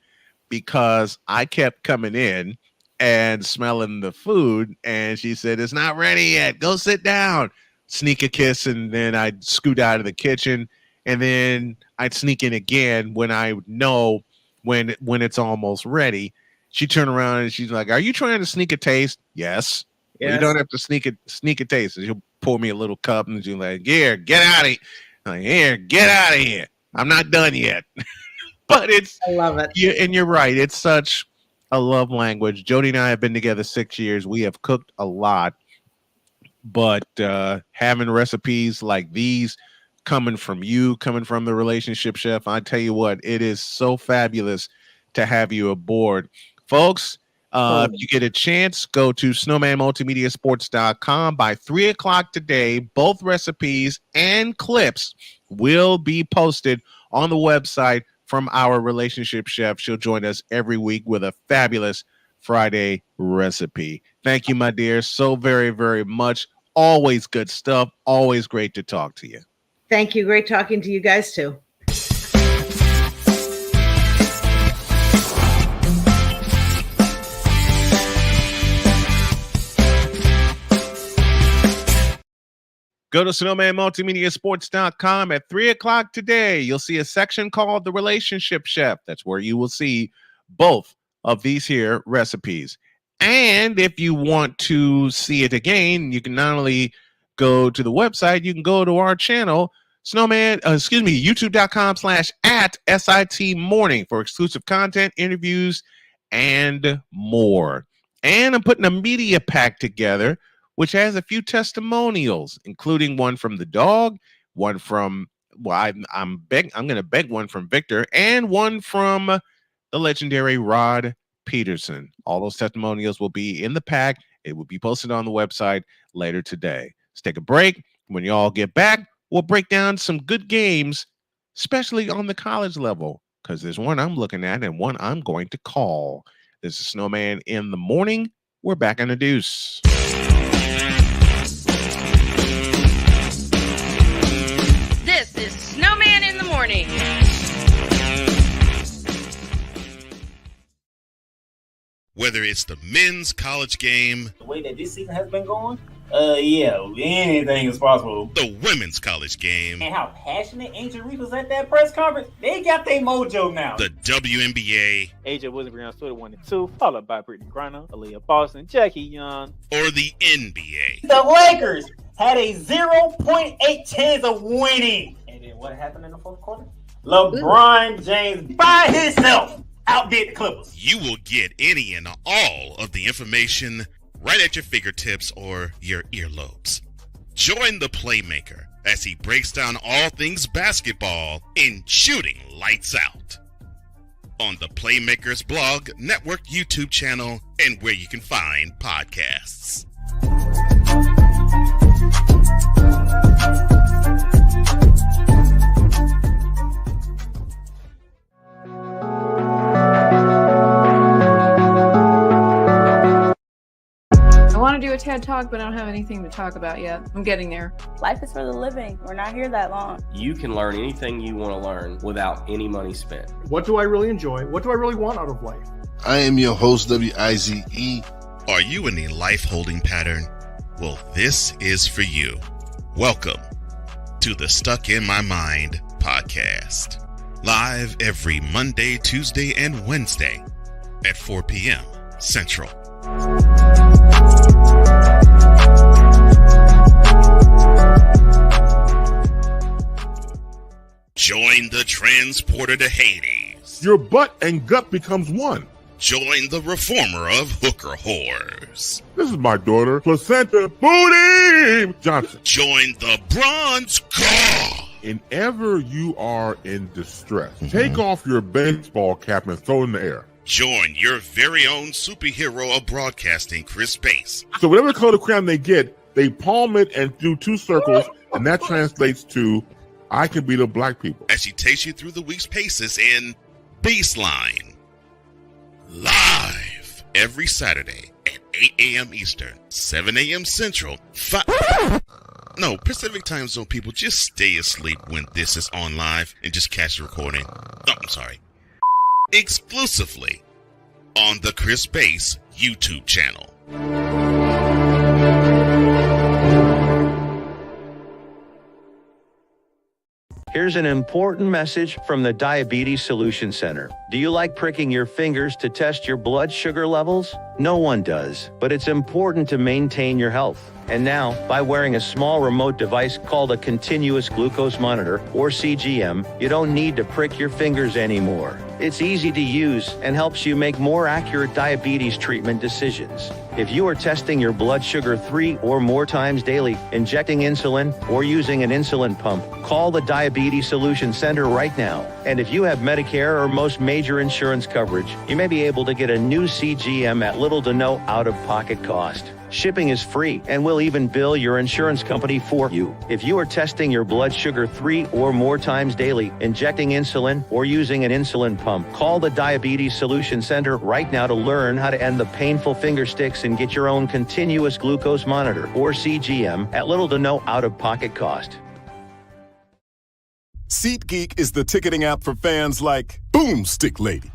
because I kept coming in and smelling the food, and she said, it's not ready yet. Go sit down. Sneak a kiss, and then I'd scoot out of the kitchen, and then I'd sneak in again when I know when it's almost ready. She turned around and she's like, are you trying to sneak a taste? Yes. Well, you don't have to sneak a taste. And she'll pour me a little cup, and she's like, here, get out of here. Like, here, get out of here. I'm not done yet. But I love it. And you're right. It's such a love language. Jody and I have been together 6 years. We have cooked a lot. but having recipes like these coming from you, coming from the relationship chef, I tell you what, it is so fabulous to have you aboard. Folks, if you get a chance, go to snowmanmultimediasports.com. By 3 o'clock today, both recipes and clips will be posted on the website from our relationship chef. She'll join us every week with a fabulous Friday recipe. Thank you, my dear, so very, very much. Always good stuff. Always great to talk to you. Thank you. Great talking to you guys, too. Go to snowmanmultimediasports.com at 3 o'clock today. You'll see a section called The Relationship Chef. That's where you will see both of these here recipes. And if you want to see it again, you can not only go to the website, you can go to our channel, youtube.com/@SIT Morning for exclusive content, interviews, and more. And I'm putting a media pack together, which has a few testimonials, including one from the dog, one from, well, I'm going to beg one from Victor, and one from the legendary Rod Peterson. All those testimonials will be in the pack. It will be posted on the website later today. Let's take a break. When you all get back, we'll break down some good games, especially on the college level, because there's one I'm looking at and one I'm going to call. This is Snowman in the Morning. We're back on the deuce. This is Snowman in the Morning. Whether it's the men's college game, The way that this season has been going, yeah, anything is possible. the women's college game, And how passionate Angel Reese was at that press conference, they got their mojo now. the WNBA, AJ Wilson Brown stood at 1 and 2, followed by Brittany Griner, Aaliyah Boston, Jackie Young. or the NBA. The Lakers had a 0.8 chance of winning. And then what happened in the fourth quarter? LeBron James by himself outdid the Clippers. You will get any and all of the information right at your fingertips or your earlobes. Join the Playmaker as he breaks down all things basketball in Shooting Lights Out on the Playmaker's blog, network, YouTube channel, and where you can find podcasts. I want to do a TED Talk, but I don't have anything to talk about yet. I'm getting there. Life is for the living. We're not here that long. You can learn anything you want to learn without any money spent. What do I really enjoy? What do I really want out of life? I am your host, WIZE. Are you in a life holding pattern? Well, this is for you. Welcome to the Stuck in My Mind podcast. Live every Monday, Tuesday, and Wednesday at 4 p.m. Central. Join the transporter to Hades. Your butt and gut becomes one. Join the reformer of hooker whores. This is my daughter, Placenta Booty Johnson. Join the bronze car. Whenever you are in distress, take off your baseball cap and throw it in the air. Join your very own superhero of broadcasting, Chris Bass. So whatever color crayon they get, they palm it and do two circles, and that translates to, I can beat up black people. As she takes you through the week's paces in Baseline. Live every Saturday at 8 a.m. Eastern, 7 a.m. Central, Pacific Time Zone people, just stay asleep when this is on live and just catch the recording. Oh, I'm sorry. Exclusively on the Chris Bass YouTube channel. Here's an important message from the Diabetes Solution Center. Do you like pricking your fingers to test your blood sugar levels? No one does, but it's important to maintain your health. And now, by wearing a small remote device called a continuous glucose monitor, or CGM, you don't need to prick your fingers anymore. It's easy to use and helps you make more accurate diabetes treatment decisions. If you are testing your blood sugar 3 or more times daily, injecting insulin, or using an insulin pump, call the Diabetes Solution Center right now. And if you have Medicare or most major insurance coverage, you may be able to get a new CGM at little to no out-of-pocket cost. Shipping is free, and we'll even bill your insurance company for you. If you are testing your blood sugar 3 or more times daily, injecting insulin, or using an insulin pump, call the Diabetes Solution Center right now to learn how to end the painful finger sticks and get your own continuous glucose monitor, or CGM, at little to no out-of-pocket cost. SeatGeek is the ticketing app for fans like Boomstick Lady.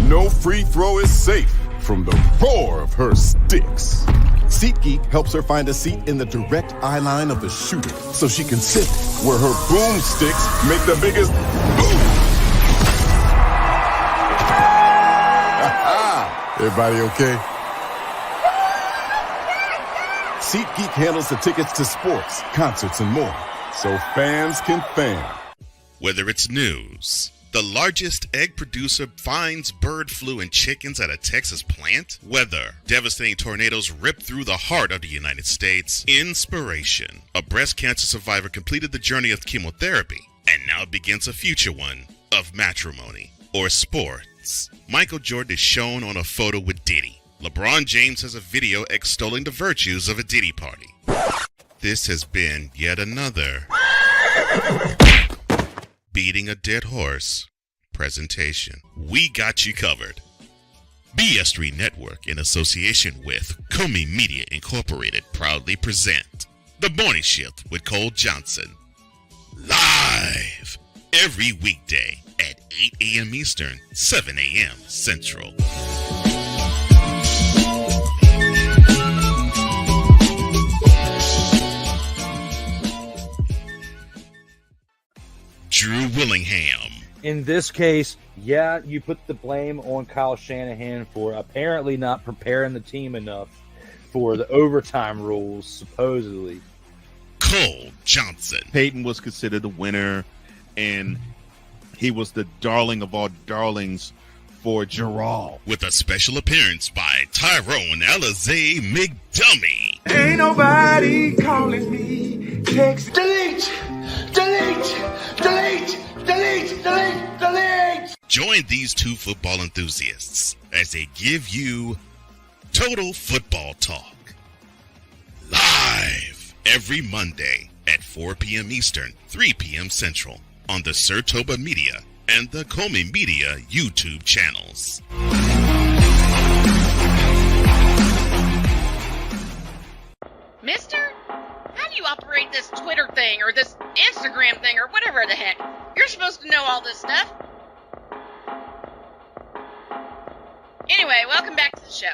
No free throw is safe from the roar of her sticks. SeatGeek helps her find a seat in the direct eye line of the shooter so she can sit where her boomsticks make the biggest boom. Everybody okay? SeatGeek handles the tickets to sports, concerts, and more, so fans can fan. Whether it's news, the largest egg producer finds bird flu in chickens at a Texas plant, weather, devastating tornadoes rip through the heart of the United States, inspiration, a breast cancer survivor completed the journey of chemotherapy, and now begins a future one of matrimony or sports. Michael Jordan is shown on a photo with Diddy. LeBron James has a video extolling the virtues of a Diddy party. This has been yet another Beating a Dead Horse presentation. We got you covered. BS3 Network, in association with Comey Media Incorporated, proudly present The Morning Shift with Cole Johnson. Live every weekday at 8 a.m. Eastern, 7 a.m. Central. Drew Willingham. In this case, yeah, you put the blame on Kyle Shanahan for apparently not preparing the team enough for the overtime rules, supposedly. Cole Johnson. Peyton was considered the winner, and he was the darling of all darlings for Gerald. With a special appearance by Tyrone Alizé McDummy. Ain't nobody calling me. Text delete. Join these two football enthusiasts as they give you Total Football Talk. Live every Monday at 4 p.m. Eastern, 3 p.m. Central on the Sertoba Media and the Comey Media YouTube channels. Mister, how do you operate this Twitter thing or this Instagram thing or whatever the heck? You're supposed to know all this stuff. Anyway, welcome back to the show.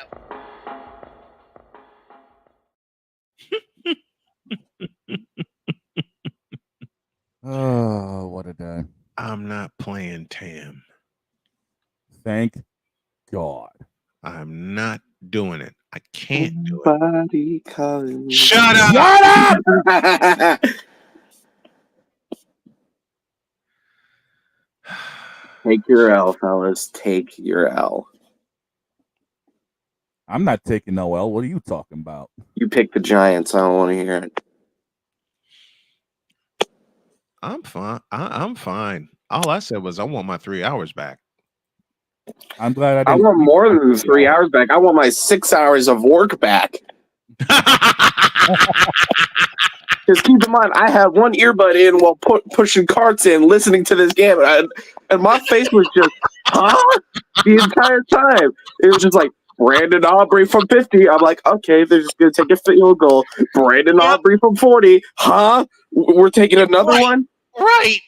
Oh, what a day. I'm not playing Tam. Thank God. I'm not doing it. I can't do Nobody calling me. Shut up! Shut up! Take your L, fellas. Take your L. I'm not taking no L. What are you talking about? You picked the Giants. I don't want to hear it. I'm fine. I'm fine. All I said was I want my 3 hours back. I'm glad I want more than 3 hours back. I want my 6 hours of work back. Because keep in mind, I had one earbud in while pushing carts in, listening to this game, and my face was just, huh? The entire time. It was just like, Brandon Aubrey from 50. I'm like, okay, they're just going to take a field goal. Brandon Aubrey from 40. Huh? We're taking another one? Right.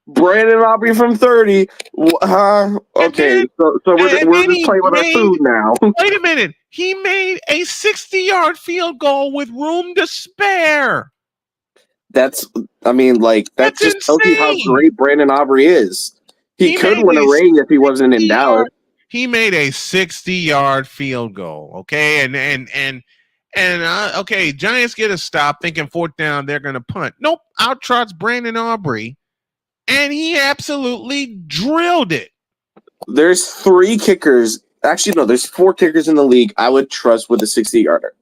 Brandon Aubrey from 30. Huh? Okay, so we're just playing with our food now. Wait a minute. He made a 60-yard field goal with room to spare. That just tells you how great Brandon Aubrey is. He could win a ring if he wasn't in Dallas. He made a 60-yard field goal, okay? And okay, Giants get a stop, thinking fourth down, they're going to punt. Nope, out trots Brandon Aubrey, and he absolutely drilled it. There's 3 kickers. Actually, no, there's 4 kickers in the league I would trust with a 60-yarder.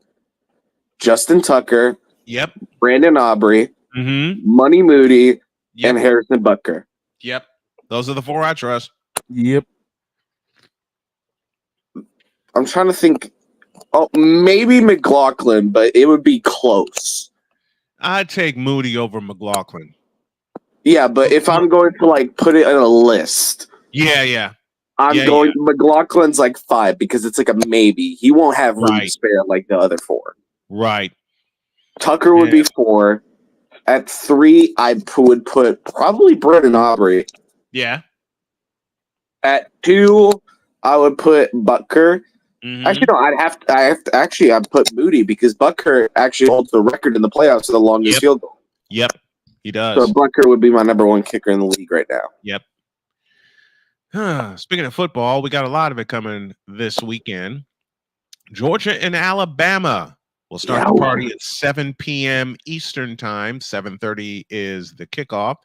Justin Tucker. Yep. Brandon Aubrey. Mm-hmm. Money Moody. Yep. And Harrison Butker. Yep. Those are the 4 I trust. Yep. I'm trying to think. Oh, maybe McLaughlin, but it would be close. I'd take Moody over McLaughlin. Yeah, but if I'm going to like put it in a list, yeah, I'm going. McLaughlin's like 5 because it's like a maybe. He won't have room to spare like the other 4. Right. Tucker would be 4. At 3, I would put probably Brandon Aubrey. Yeah. At 2, I would put Butker. Mm-hmm. Actually, no, I'd put Moody because Butker actually holds the record in the playoffs for the longest field goal. Yep, he does. So Butker would be my number 1 kicker in the league right now. Yep. Speaking of football, we got a lot of it coming this weekend. Georgia and Alabama will start the party at 7 p.m. Eastern time. 7:30 is the kickoff.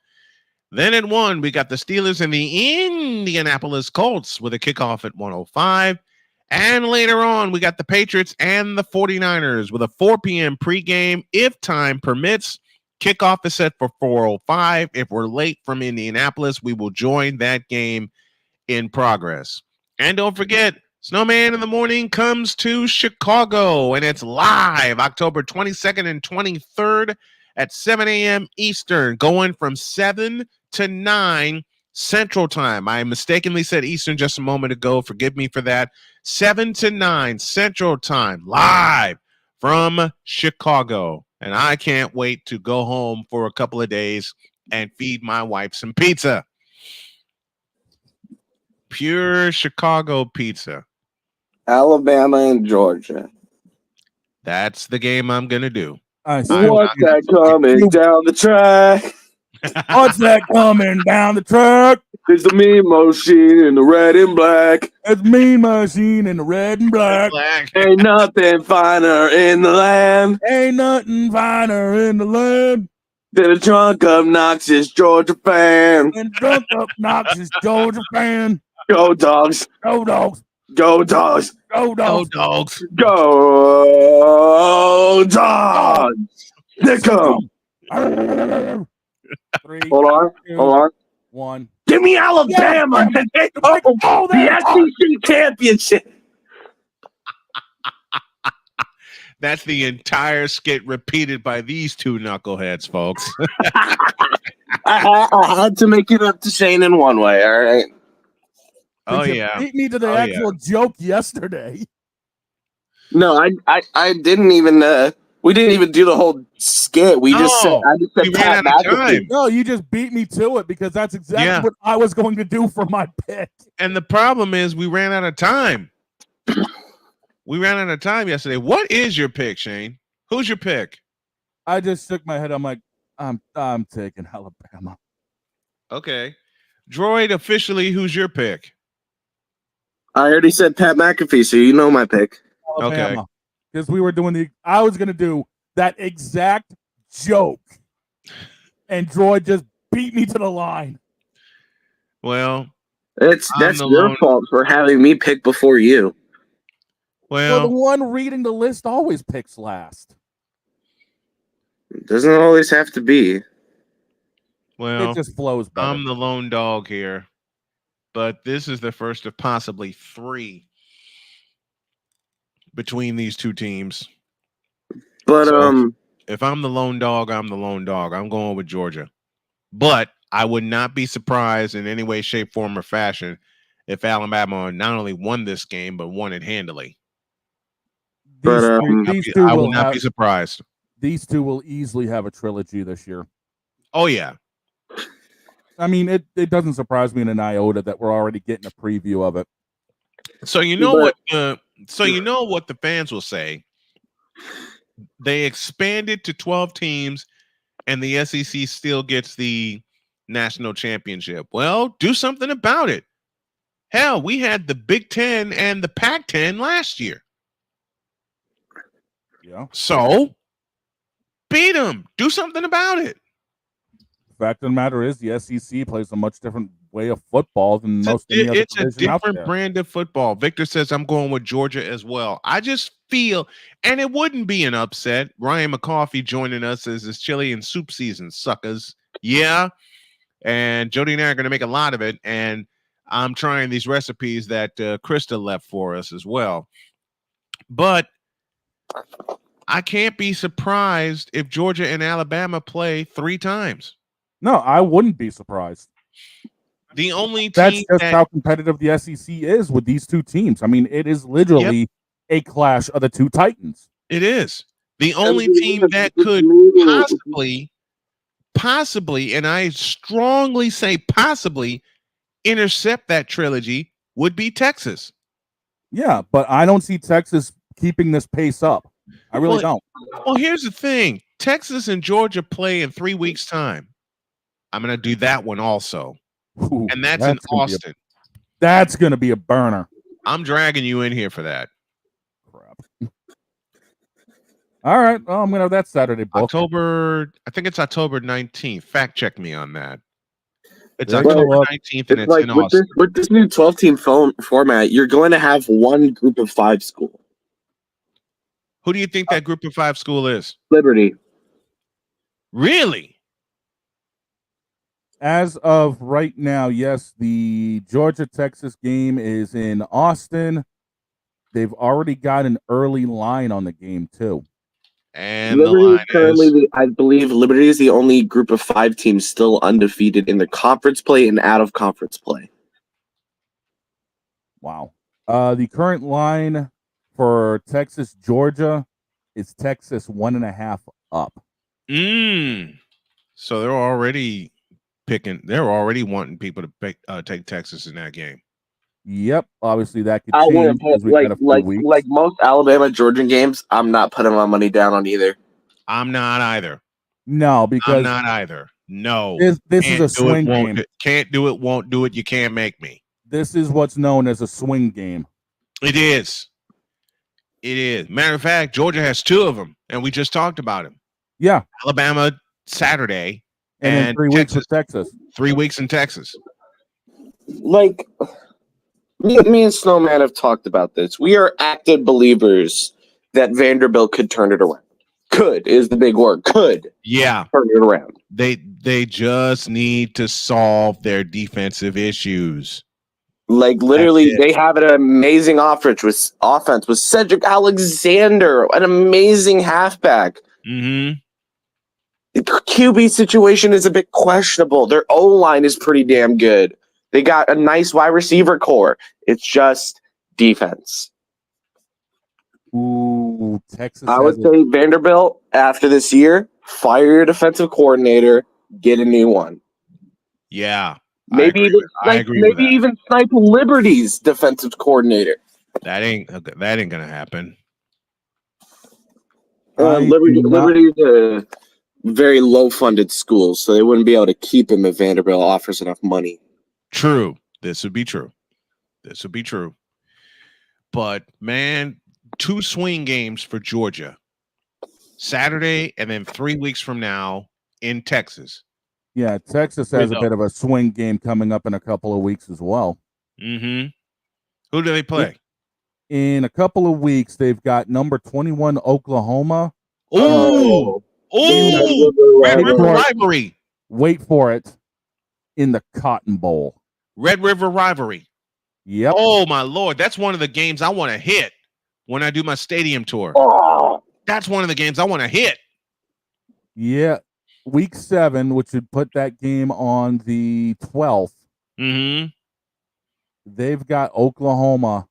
Then at 1, we got the Steelers and the Indianapolis Colts with a kickoff at 1:05. And later on, we got the Patriots and the 49ers with a 4 p.m. pregame. If time permits, kickoff is set for 4:05. If we're late from Indianapolis, we will join that game in progress. And don't forget, Snowman in the Morning comes to Chicago, and it's live October 22nd and 23rd at 7 a.m. Eastern, going from 7 to 9 Central Time. I mistakenly said Eastern just a moment ago. Forgive me for that. 7 to 9 Central Time, live from Chicago. And I can't wait to go home for a couple of days and feed my wife some pizza. Pure Chicago pizza. Alabama and Georgia. That's the game I'm going to do. What's that coming down the track? What's that coming down the track? It's the Mean Machine in the red and black. It's Mean Machine in the red and black. Ain't nothing finer in the land. Ain't nothing finer in the land than a drunk, obnoxious Georgia fan. And drunk, obnoxious Georgia fan. Go Dogs. Go Dogs. Go Dogs. Go Dogs. Go Dogs. Go Dogs. They come. Hold on. 1. Give me Alabama. Yeah. The SEC championship. That's the entire skit repeated by these 2 knuckleheads, folks. I had to make it up to Shane in one way, all right? Oh, yeah. Beat me to the actual joke yesterday. No, I didn't even we didn't even do the whole skit. I just said Pat McAfee. No, you just beat me to it because that's exactly what I was going to do for my pick. And the problem is we ran out of time. We ran out of time yesterday. What is your pick, Shane? Who's your pick? I just shook my head. I'm like, I'm taking Alabama. Okay. Droid, officially, who's your pick? I already said Pat McAfee, so you know my pick. Alabama. Okay. Because we were doing I was going to do that exact joke. And just beat me to the line. Well, that's your fault for having me pick before you. Well, the one reading the list always picks last. It doesn't always have to be. Well, it just flows better. I'm the lone dog here. But this is the first of possibly 3 between these 2 teams. But if I'm the lone dog, I'm the lone dog. I'm going with Georgia. But I would not be surprised in any way, shape, form, or fashion if Alabama not only won this game, but won it handily. I will not be surprised. These 2 will easily have a trilogy this year. Oh, yeah. I mean, it doesn't surprise me in an iota that we're already getting a preview of it. So you know what the fans will say. They expanded to 12 teams, and the SEC still gets the national championship. Well, do something about it. Hell, we had the Big Ten and the Pac-10 last year. Yeah. So beat them. Do something about it. Fact of the matter is, the SEC plays a much different way of football than most any other It's a division out different there. brand of football. Victor says I'm going with Georgia as well. I just feel, and it wouldn't be an upset. Ryan McCarthy joining us as this chili and soup season, suckers. Yeah. And Jody and I are going to make a lot of it. And I'm trying these recipes that Krista left for us as well. But I can't be surprised if Georgia and Alabama play 3 times. No, I wouldn't be surprised. The only That's team just how competitive the SEC is with these two teams. I mean, it is literally a clash of the two titans. It is. The only team that could possibly, and I strongly say possibly, intercept that trilogy would be Texas. Yeah, but I don't see Texas keeping this pace up. I really don't. Well, here's the thing. Texas and Georgia play in 3 weeks' time. I'm going to do that one also. Ooh, and that's in Austin. That's going to be a burner. I'm dragging you in here for that. Crap. All right. Well, I'm going to have that Saturday booked. I think it's October 19th. Fact check me on that. It's They're October gonna 19th, and it's like in Austin. with this new 12-team format, you're going to have one group of 5 school. Who do you think that group of 5 school is? Liberty. Really? As of right now, yes, the Georgia-Texas game is in Austin. They've already got an early line on the game, too. And Liberty the line currently, I believe Liberty is the only group of 5 teams still undefeated in the conference play and out of conference play. Wow. The current line for Texas, Georgia is Texas 1.5 up. So they're already they're already wanting people to take Texas in that game. Yep. Obviously, that could I change. wouldn't put, as we've got a few weeks. like most Alabama Georgian games, I'm not putting my money down on either. I'm not either. No, because I'm not either. No. This is a swing game. Can't do it, won't do it. You can't make me. This is what's known as a swing game. It is. It is. Matter of fact, Georgia has 2 of them, and we just talked about them. Yeah. Alabama Saturday, and then 3 weeks with Texas. 3 weeks in Texas. Like, me and Snowman have talked about this. We are active believers that Vanderbilt could turn it around. Could is the big word. Could. Yeah. Turn it around. They just need to solve their defensive issues. Like, literally, they have an amazing offense with Cedric Alexander, an amazing halfback. Mm-hmm. The QB situation is a bit questionable. Their O-line is pretty damn good. They got a nice wide receiver core. It's just defense. Ooh, Texas. I would say Vanderbilt, after this year, fire your defensive coordinator, get a new one. Yeah. Maybe even snipe Liberty's defensive coordinator. That ain't gonna happen. Liberty's a very low-funded school, so they wouldn't be able to keep him if Vanderbilt offers enough money. True. This would be true. But, man, 2 swing games for Georgia. Saturday and then 3 weeks from now in Texas. Yeah, Texas has a bit of a swing game coming up in a couple of weeks as well. Mm-hmm. Who do they play? In a couple of weeks, they've got number 21 Oklahoma. Ooh! Red River Rivalry. Wait for it. In the Cotton Bowl. Red River Rivalry. Yep. Oh, my Lord. That's one of the games I want to hit when I do my stadium tour. Oh. That's one of the games I want to hit. Yeah. Week 7, which would put that game on the 12th. Mm-hmm. They've got Oklahoma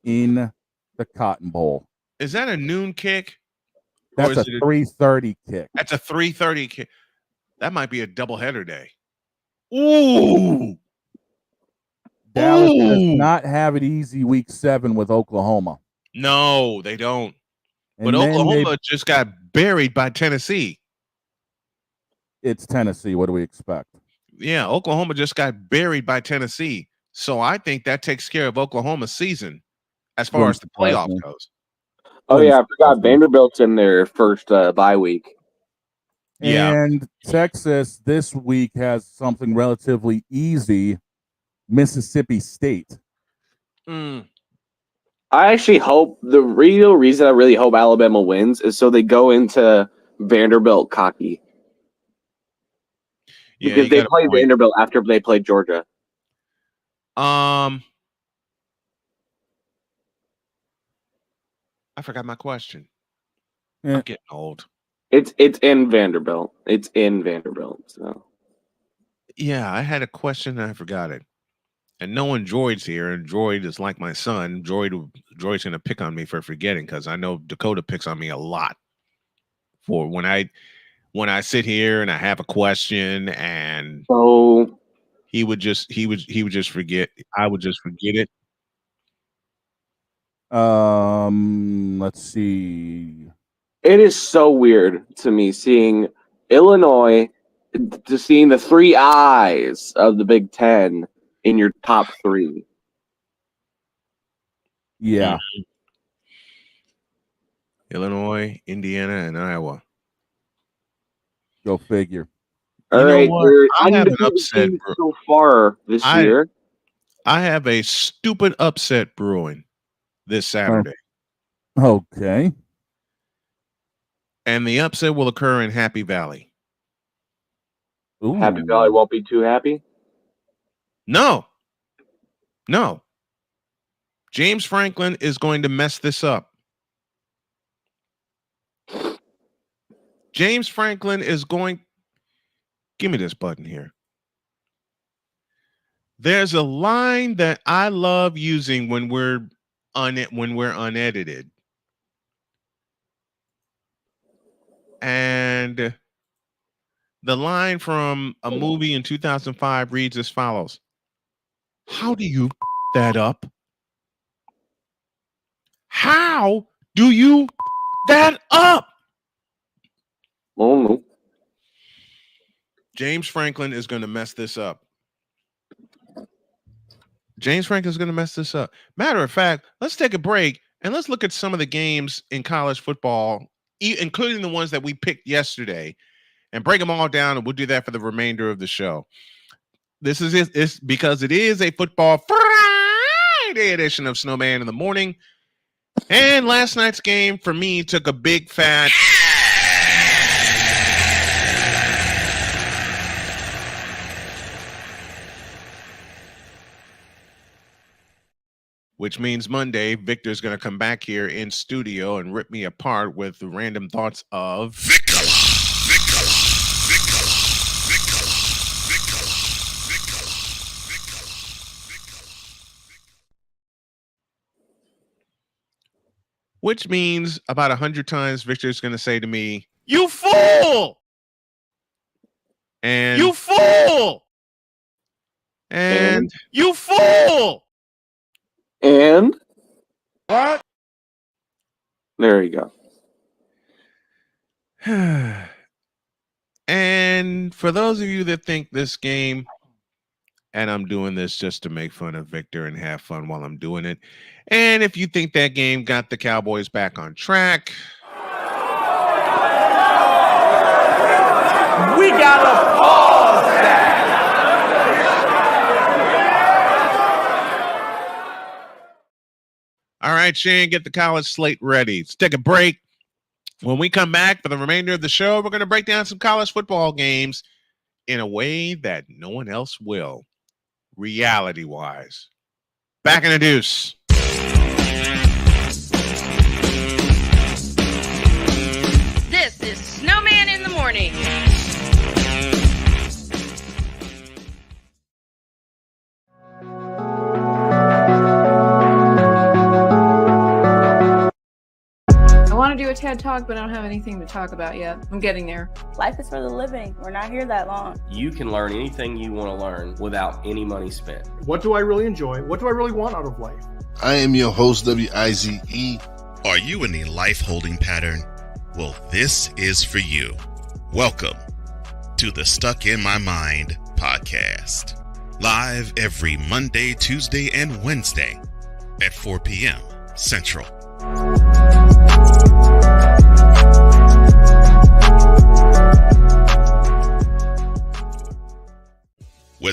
in the Cotton Bowl. Is that a noon kick? That's a 3:30 kick. That's a 3:30 kick. That might be a doubleheader day. Ooh. Dallas does not have it easy week 7 with Oklahoma. No, they don't. And but Oklahoma just got buried by Tennessee. It's Tennessee. What do we expect? Yeah, Oklahoma just got buried by Tennessee. So I think that takes care of Oklahoma's season as far as the playoff goes. Oh yeah, I forgot Vanderbilt's in their first bye week. And Texas this week has something relatively easy, Mississippi State. I actually hope the real reason I really hope Alabama wins is so they go into Vanderbilt cocky. Yeah, Because they played Vanderbilt after they played Georgia. I forgot my question. I'm getting old. It's in Vanderbilt. It's in Vanderbilt. So Yeah, I had a question and I forgot it. And knowing Droid's here, and Droid is like my son, Droid's gonna pick on me for forgetting because I know Dakota picks on me a lot for when I sit here and I have a question and so he would just forget. I would just forget it. Let's see. it is so weird to me seeing Illinois, to seeing the three eyes of the Big Ten in your top three. Yeah. Illinois, Indiana, and Iowa. Go figure. All You know right, what? we're I have an undefeated upset teams so far this year. I have a stupid upset brewing this Saturday. Okay. And the upset will occur in Happy Valley. Ooh. Happy Valley won't be too happy. No. James Franklin is going to mess this up. James Franklin is going. Give me this button here. There's a line that I love using when we're unedited. And the line from a movie in 2005 reads as follows. How do you that up? How do you that up? Oh no. James Franklin is going to mess this up. Matter of fact, let's take a break and let's look at some of the games in college football, including the ones that we picked yesterday, and break them all down, and we'll do that for the remainder of the show. This is it. It's because it is a Football Friday edition of Snowman in the Morning. And last night's game for me took a big fat which means Monday, Victor's going to come back here in studio and rip me apart with the random thoughts of which means about 100 times Victor's going to say to me, "You fool!" And "You fool!" And "You fool!" And what? There you go. And for those of you that think this game, and I'm doing this just to make fun of Victor and have fun while I'm doing it, and if you think that game got the Cowboys back on track, We gotta pause that. all right, Shane, get the college slate ready. Let's take a break. When we come back for the remainder of the show, we're going to break down some college football games in a way that no one else will, reality-wise. Back in the deuce. This is Snowman in the Morning. I want to do a TED Talk, but I don't have anything to talk about yet. I'm getting there. Life is for the living. We're not here that long. You can learn anything you want to learn without any money spent. What do I really enjoy? What do I really want out of life? I am your host, W-I-Z-E. Are you in a life holding pattern? Well, this is for you. Welcome to the Stuck in My Mind podcast. Live every Monday, Tuesday, and Wednesday at 4 p.m. Central.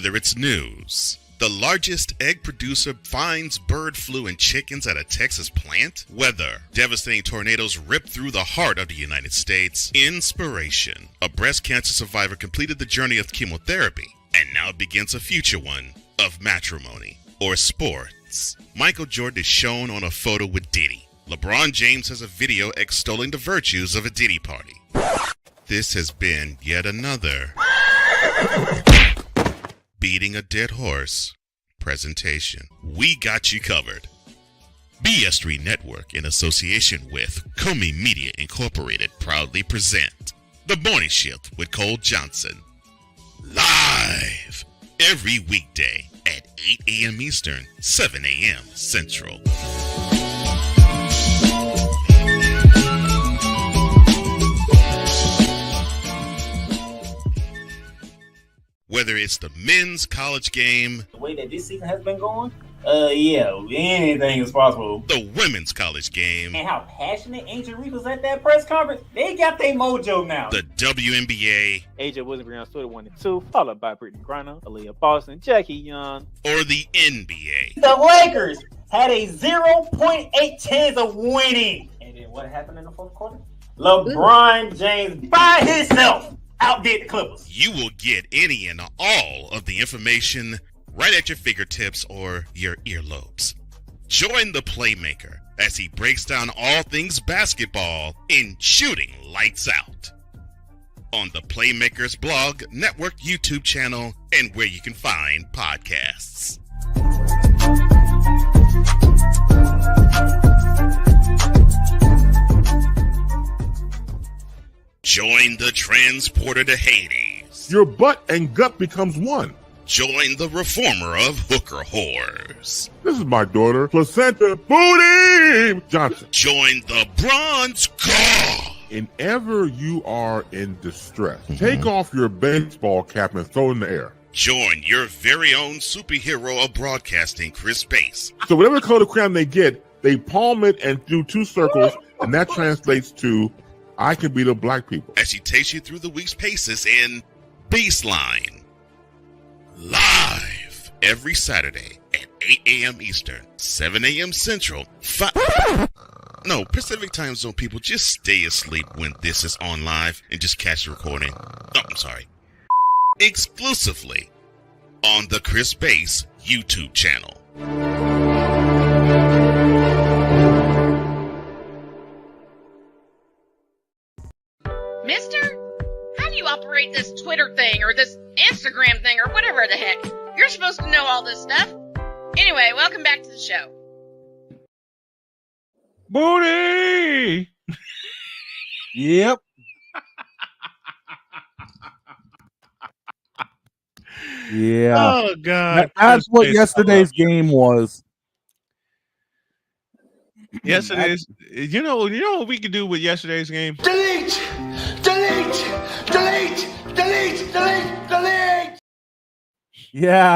Whether it's news, the largest egg producer finds bird flu in chickens at a Texas plant, weather, devastating tornadoes rip through the heart of the United States, inspiration, a breast cancer survivor completed the journey of chemotherapy, and now begins a future one of matrimony or sports. Michael Jordan is shown on a photo with Diddy. LeBron James has a video extolling the virtues of a Diddy party. This has been yet another beating a dead horse presentation. We got you covered. BS3 Network, in association with Comey Media Incorporated, proudly present The Morning Shift with Cole Johnson. Live every weekday at 8 a.m. Eastern, 7 a.m. Central. Whether it's the men's college game, The way that this season has been going, yeah, anything is possible. the women's college game, And how passionate Ancient Reef was at that press conference, they got their mojo now. the WNBA, AJ Wilson on Twitter 1 and 2, followed by Brittany Griner, Aaliyah Boston, Jackie Young. or the NBA. The Lakers had a 0.8 chance of winning. And then what happened in the fourth quarter? LeBron James by himself outdid the Clippers. You will get any and all of the information right at your fingertips or your earlobes. Join the Playmaker as he breaks down all things basketball in Shooting Lights Out on the Playmakers blog, network, YouTube channel, and where you can find podcasts. Join the transporter to Hades. Your butt and gut becomes one. Join the reformer of hooker whores. This is my daughter, Placenta Booty Johnson. Join the bronze god. Whenever you are in distress, take off your baseball cap and throw it in the air. Join your very own superhero of broadcasting, Chris Bass. So whatever color crayon they get, they palm it and do two circles, and that translates to I can beat up black people. As he takes you through the week's paces in Baseline. Live every Saturday at 8 a.m. Eastern, 7 a.m. Central. No, Pacific Time Zone people, just stay asleep when this is on live and just catch the recording. Oh, I'm sorry. Exclusively on the Chris Bass YouTube channel. Mister, how do you operate this Twitter thing or this Instagram thing or whatever the heck? You're supposed to know all this stuff. Anyway, welcome back to the show. Booty! Yep. Yeah. Oh, God. That's what yesterday's game was. Yesterday's, you know what we could do with yesterday's game? Delete! Delete! Delete! Delete! Delete! Delete! Yes.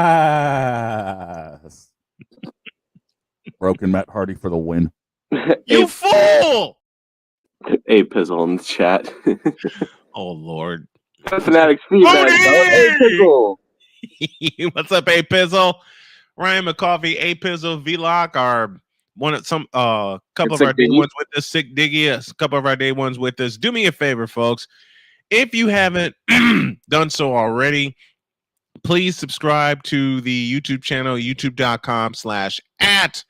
Broken Matt Hardy for the win. You fool! A Pizzle in the chat. Oh, Lord. Fanatics feedback. Hey, Pizzle. What's up, A Pizzle? Ryan McCoffey, A Pizzle, V-Lock are one of some couple of our day ones with us. Sick Diggy, a couple of our day ones with us. Do me a favor, folks. If you haven't done so already, please subscribe to the YouTube channel, youtube.com/@SIT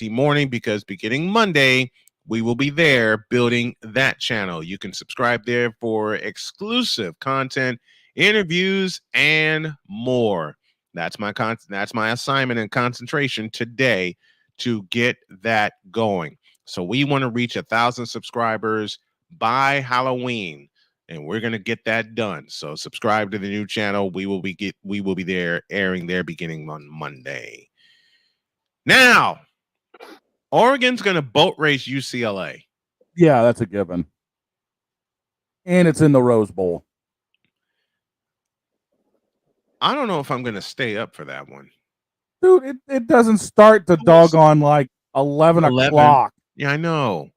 Morning, because beginning Monday, we will be there building that channel. You can subscribe there for exclusive content, interviews, and more. That's my assignment and concentration today to get that going. So we want to reach 1,000 subscribers by Halloween, and we're going to get that done. So subscribe to the new channel. We will be there airing there beginning on Monday. Now, Oregon's going to boat race UCLA. Yeah, that's a given. And it's in the Rose Bowl. I don't know if I'm going to stay up for that one. Dude, it doesn't start to doggone like 11 o'clock. Yeah, I know.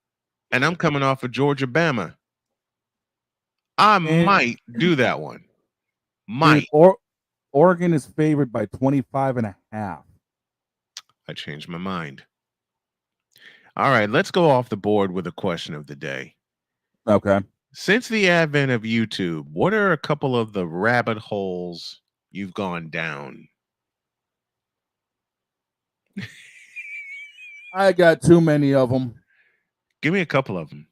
And I'm coming off of Georgia, Bama. I might do that one. Might. Dude, Oregon is favored by 25.5. I changed my mind. All right, let's go off the board with a question of the day. Okay. Since the advent of YouTube, what are a couple of the rabbit holes you've gone down? I got too many of them. Give me a couple of them.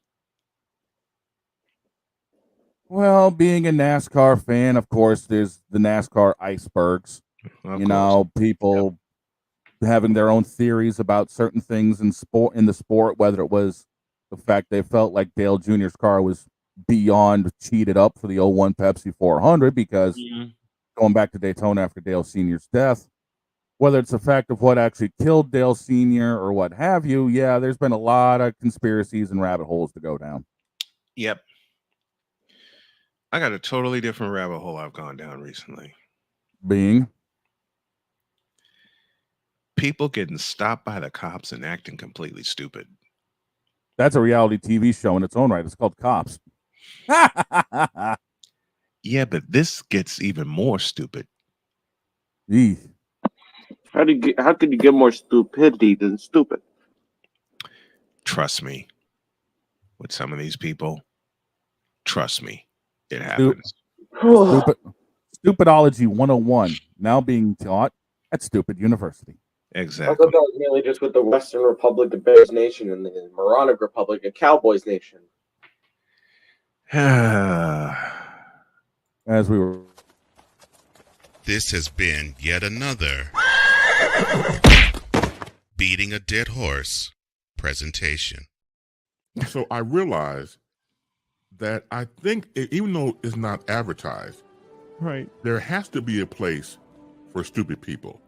Well, being a NASCAR fan, of course, there's the NASCAR icebergs. Of you know, people having their own theories about certain things in the sport, whether it was the fact they felt like Dale Jr.'s car was beyond cheated up for the 01 Pepsi 400 because going back to Daytona after Dale Sr.'s death, whether it's the fact of what actually killed Dale Sr. or what have you, yeah, there's been a lot of conspiracies and rabbit holes to go down. Yep. I got a totally different rabbit hole I've gone down recently. Being people getting stopped by the cops and acting completely stupid. That's a reality TV show in its own right. It's called Cops. Yeah, but this gets even more stupid. How could you get more stupidity than stupid? Trust me. With some of these people, trust me, it happens. Stupidology 101 now being taught at Stupid University. Exactly. I thought that was mainly just with the Western Republic of Bears Nation and the Moronic Republic of Cowboys Nation. As we were. This has been yet another Beating a Dead Horse presentation. So I realized that I think, even though it's not advertised, right, there has to be a place for stupid people.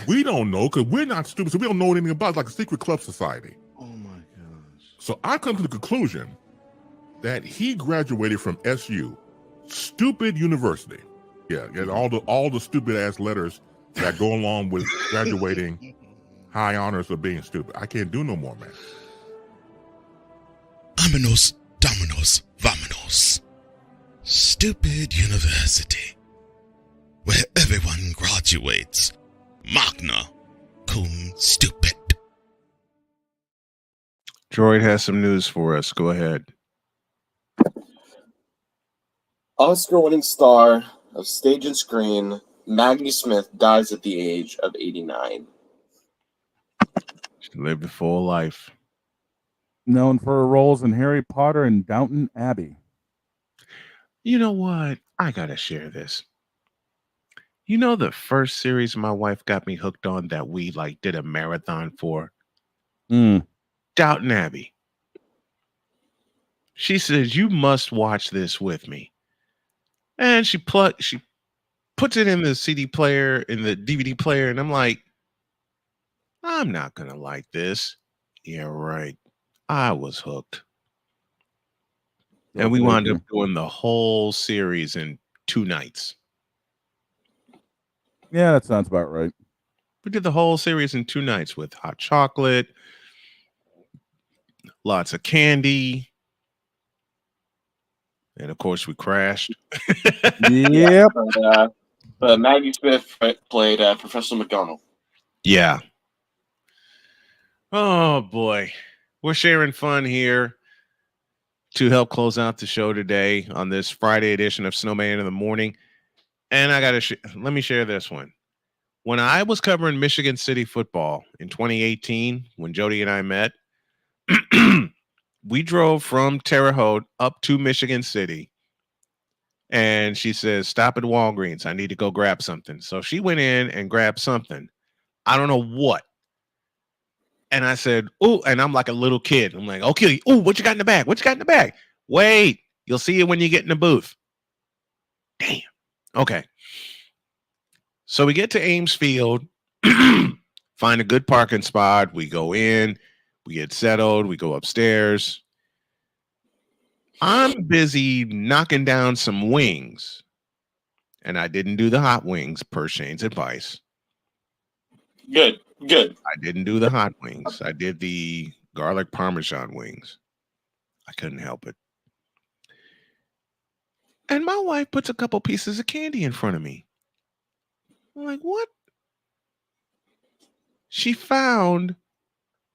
We don't know because we're not stupid, so we don't know anything about it. It's like a secret club society. Oh my gosh. So I come to the conclusion that he graduated from SU, Stupid University. Yeah, all the stupid ass letters that go along with graduating high honors of being stupid. I can't do no more, man. Vámonos, dominos, vámonos. Stupid University, where everyone graduates. Magna cum stupid. Droid has some news for us. Go ahead. Oscar-winning star of stage and screen, Maggie Smith dies at the age of 89. She lived a full life. Known for her roles in Harry Potter and Downton Abbey. You know what? I gotta share this. You know the first series my wife got me hooked on that we did a marathon for? Downton Abbey. She says, you must watch this with me. And she puts it in the CD player, in the DVD player, and I'm like, I'm not gonna like this. Yeah, right. I was hooked. And we wound up doing the whole series in 2 nights. Yeah, that sounds about right. We did the whole series in 2 nights with hot chocolate, lots of candy, and of course we crashed. Yep. But Maggie Smith played Professor McGonagall. Yeah. Oh boy, we're sharing fun here to help close out the show today on this Friday edition of Snowman in the Morning. And I gotta let me share this one. When I was covering Michigan City football in 2018, when Jody and I met, we drove from Terre Haute up to Michigan City. And she says, stop at Walgreens. I need to go grab something. So she went in and grabbed something. I don't know what. And I said, oh, and I'm like a little kid. I'm like, okay, oh, what you got in the bag? What you got in the bag? Wait, you'll see it when you get in the booth. Damn. Okay. So we get to Ames Field, find a good parking spot. We go in, we get settled, we go upstairs. I'm busy knocking down some wings, and I didn't do the hot wings per Shane's advice. Good. I didn't do the hot wings. I did the garlic Parmesan wings. I couldn't help it. And my wife puts a couple pieces of candy in front of me. I'm like, what? She found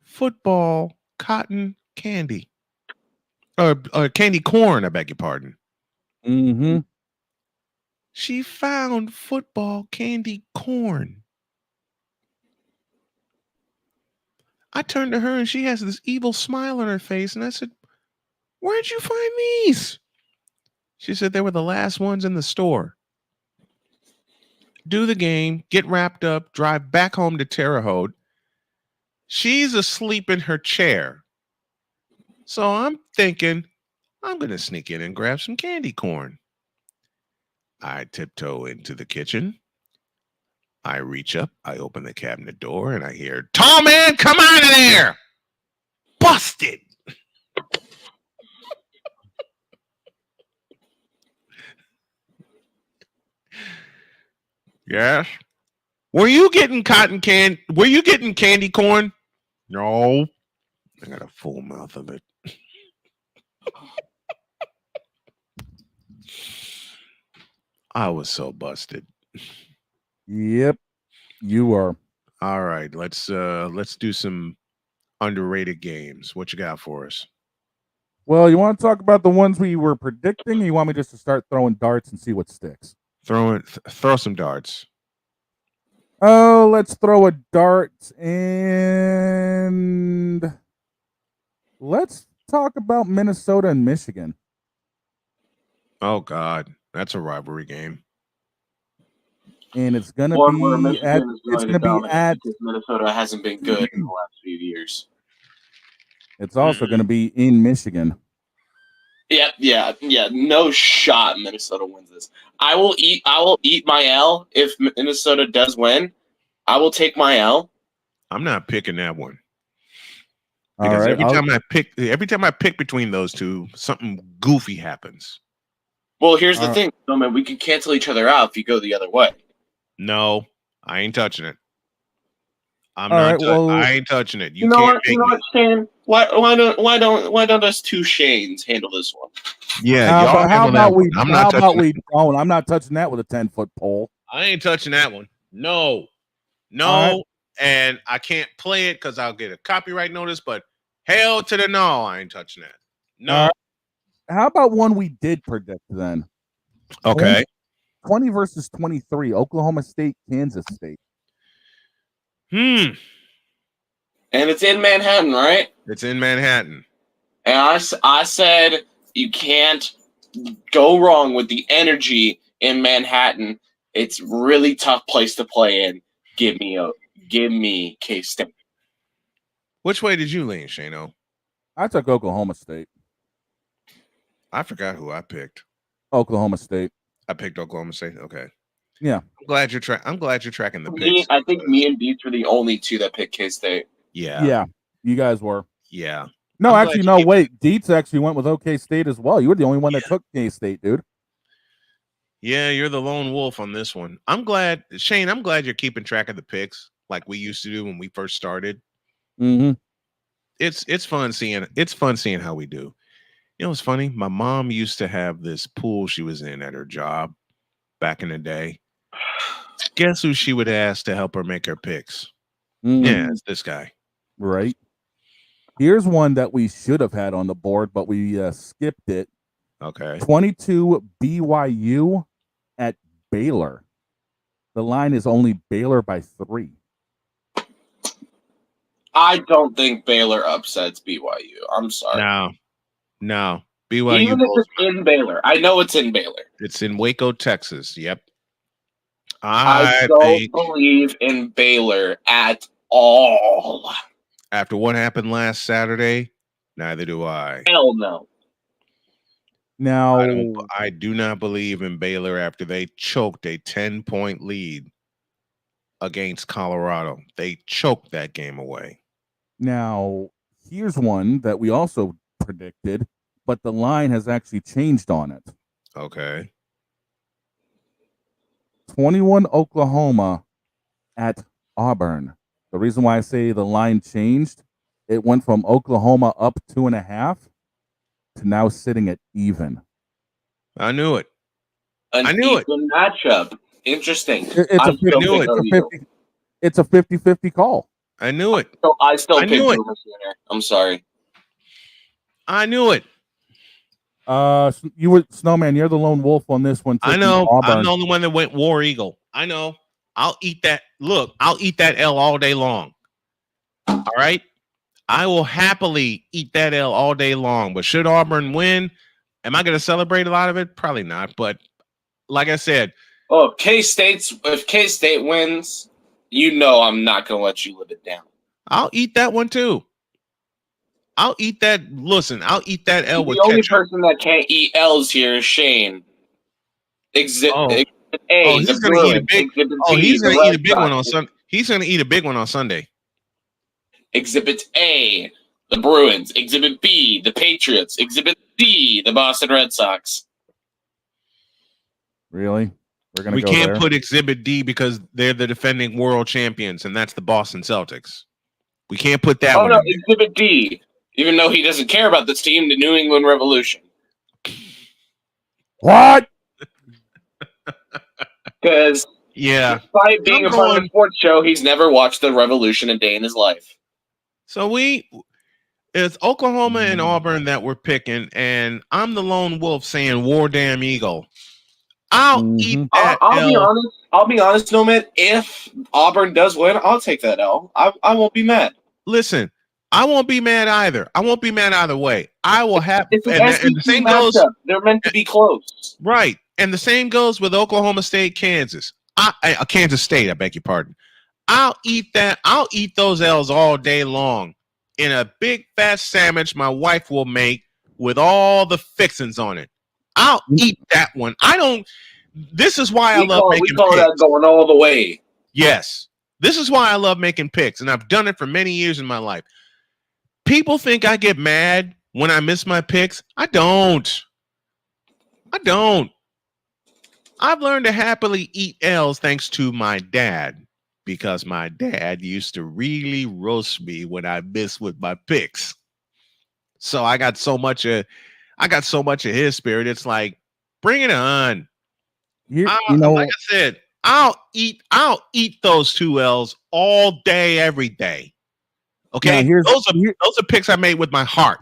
football cotton candy. Or candy corn, I beg your pardon. Mm-hmm. She found football candy corn. I turned to her and she has this evil smile on her face. And I said, where'd you find these? She said they were the last ones in the store. Do the game, get wrapped up, drive back home to Terre Haute. She's asleep in her chair. So I'm thinking, I'm going to sneak in and grab some candy corn. I tiptoe into the kitchen. I reach up, I open the cabinet door, and I hear, tall man, come out of there! Busted! Yes? Were you getting Were you getting candy corn? No. I got a full mouth of it. I was so busted. Yep, you are. All right, let's do some underrated games. What you got for us? Well, you want to talk about the ones we were predicting, or you want me just to start throwing darts and see what sticks? Throw some darts. Oh, let's throw a dart and let's talk about Minnesota and Michigan. Oh God, that's a rivalry game. And it's gonna be at because Minnesota hasn't been good in the last few years. It's also gonna be in Michigan. Yeah. No shot Minnesota wins this. I will eat my L if Minnesota does win. I will take my L. I'm not picking that one. All Because right, every time I pick between those two, something goofy happens. Well, here's the thing, man. We can cancel each other out if you go the other way. No, I ain't touching it. I ain't touching it. You know what, Shane? Why don't us two Shanes handle this one? Yeah, how about we I'm not touching that with a 10-foot pole. I ain't touching that one. No, right. And I can't play it because I'll get a copyright notice. But hell to the no, I ain't touching that. No. How about one we did predict then? Okay. 20 versus 23, Oklahoma State, Kansas State. And it's in Manhattan, right? It's in Manhattan. And I said you can't go wrong with the energy in Manhattan. It's really tough place to play in. Give me K-State. Which way did you lean, Shano? I took Oklahoma State. I forgot who I picked. Oklahoma State. I picked Oklahoma State. Okay. Yeah. I'm glad you're tracking the picks. I think me and Beats were the only two that picked K-State. Yeah. You guys were. Yeah. No, wait. Dietz actually went with OK State as well. You were the only one that took K-State, dude. Yeah, you're the lone wolf on this one. I'm glad, Shane, you're keeping track of the picks like we used to do when we first started. Mm-hmm. It's fun seeing how we do. You know what's funny? My mom used to have this pool she was in at her job back in the day. Guess who she would ask to help her make her picks? Yeah, it's this guy. Right. Here's one that we should have had on the board, but we skipped it. Okay. 22 BYU at Baylor. The line is only Baylor by 3. I don't think Baylor upsets BYU. I'm sorry. No. BYU. Even if it's in Baylor. I know it's in Baylor. It's in Waco, Texas. Yep. I don't believe in Baylor at all. After what happened last Saturday, neither do I. Hell no. Now, I do not believe in Baylor after they choked a 10-point lead against Colorado. They choked that game away. Now, here's one that we also predicted, but the line has actually changed on it. Okay. 21 Oklahoma at Auburn. The reason why I say the line changed, it went from Oklahoma up 2.5 to now sitting at even. I knew it. An even matchup Interesting. It's a 50-50 call. I knew it. So I still picked knew it. Boomer Sooner. I'm sorry. I knew it. You were Snowman. You're the lone wolf on this one. I taking know. Auburn. I'm the only one that went War Eagle. I know. I'll eat that. Look, I'll eat that L all day long. All right. I will happily eat that L all day long. But should Auburn win, am I going to celebrate a lot of it? Probably not. But like I said, if K-State wins, you know I'm not going to let you live it down. I'll eat that one too. I'll eat that. Listen, I'll eat that L with the only ketchup. person that can't eat L's here is Shane. Exhibit A. Oh, he's going to eat a big. He's going to eat a big one on Sunday. He's going to eat a big one on Sunday. Exhibit A, the Bruins. Exhibit B, the Patriots. Exhibit C, the Boston Red Sox. Really? We can't put Exhibit D because they're the defending world champions, and that's the Boston Celtics. We can't put that one. Oh, no, Exhibit D. Even though he doesn't care about this team, the New England Revolution. What? Because despite being a part of a sports show, he's never watched the Revolution a day in his life. So it's Oklahoma and Auburn that we're picking, and I'm the lone wolf saying War Damn Eagle. I'll eat that L. I'll be honest, Snowman. If Auburn does win, I'll take that L. I won't be mad. Listen, I won't be mad either. I won't be mad either way. I will have. It's and the same goes. They're meant to be close, right? And the same goes with Oklahoma State, Kansas. Kansas State. I beg your pardon. I'll eat that. I'll eat those L's all day long in a big fat sandwich my wife will make with all the fixings on it. I'll eat that one. This is why I love making picks. We call that going all the way. Yes. This is why I love making picks, and I've done it for many years in my life. People think I get mad when I miss my picks. I don't. I've learned to happily eat L's thanks to my dad, because my dad used to really roast me when I missed with my picks. So I got so much of his spirit. It's like, bring it on. Like I said, I'll eat those two L's all day, every day. Okay, those are picks I made with my heart.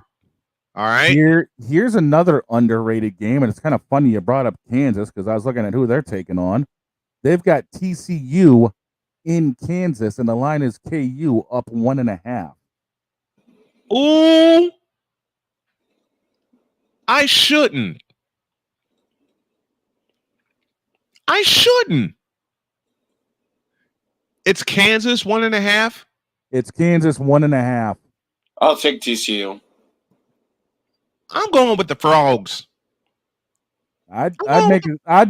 All right. Here's another underrated game, and it's kind of funny you brought up Kansas because I was looking at who they're taking on. They've got TCU in Kansas, and the line is KU up 1.5. Ooh, I shouldn't. It's Kansas 1.5. It's Kansas 1.5. I'll take TCU. I'm going with the Frogs. I'd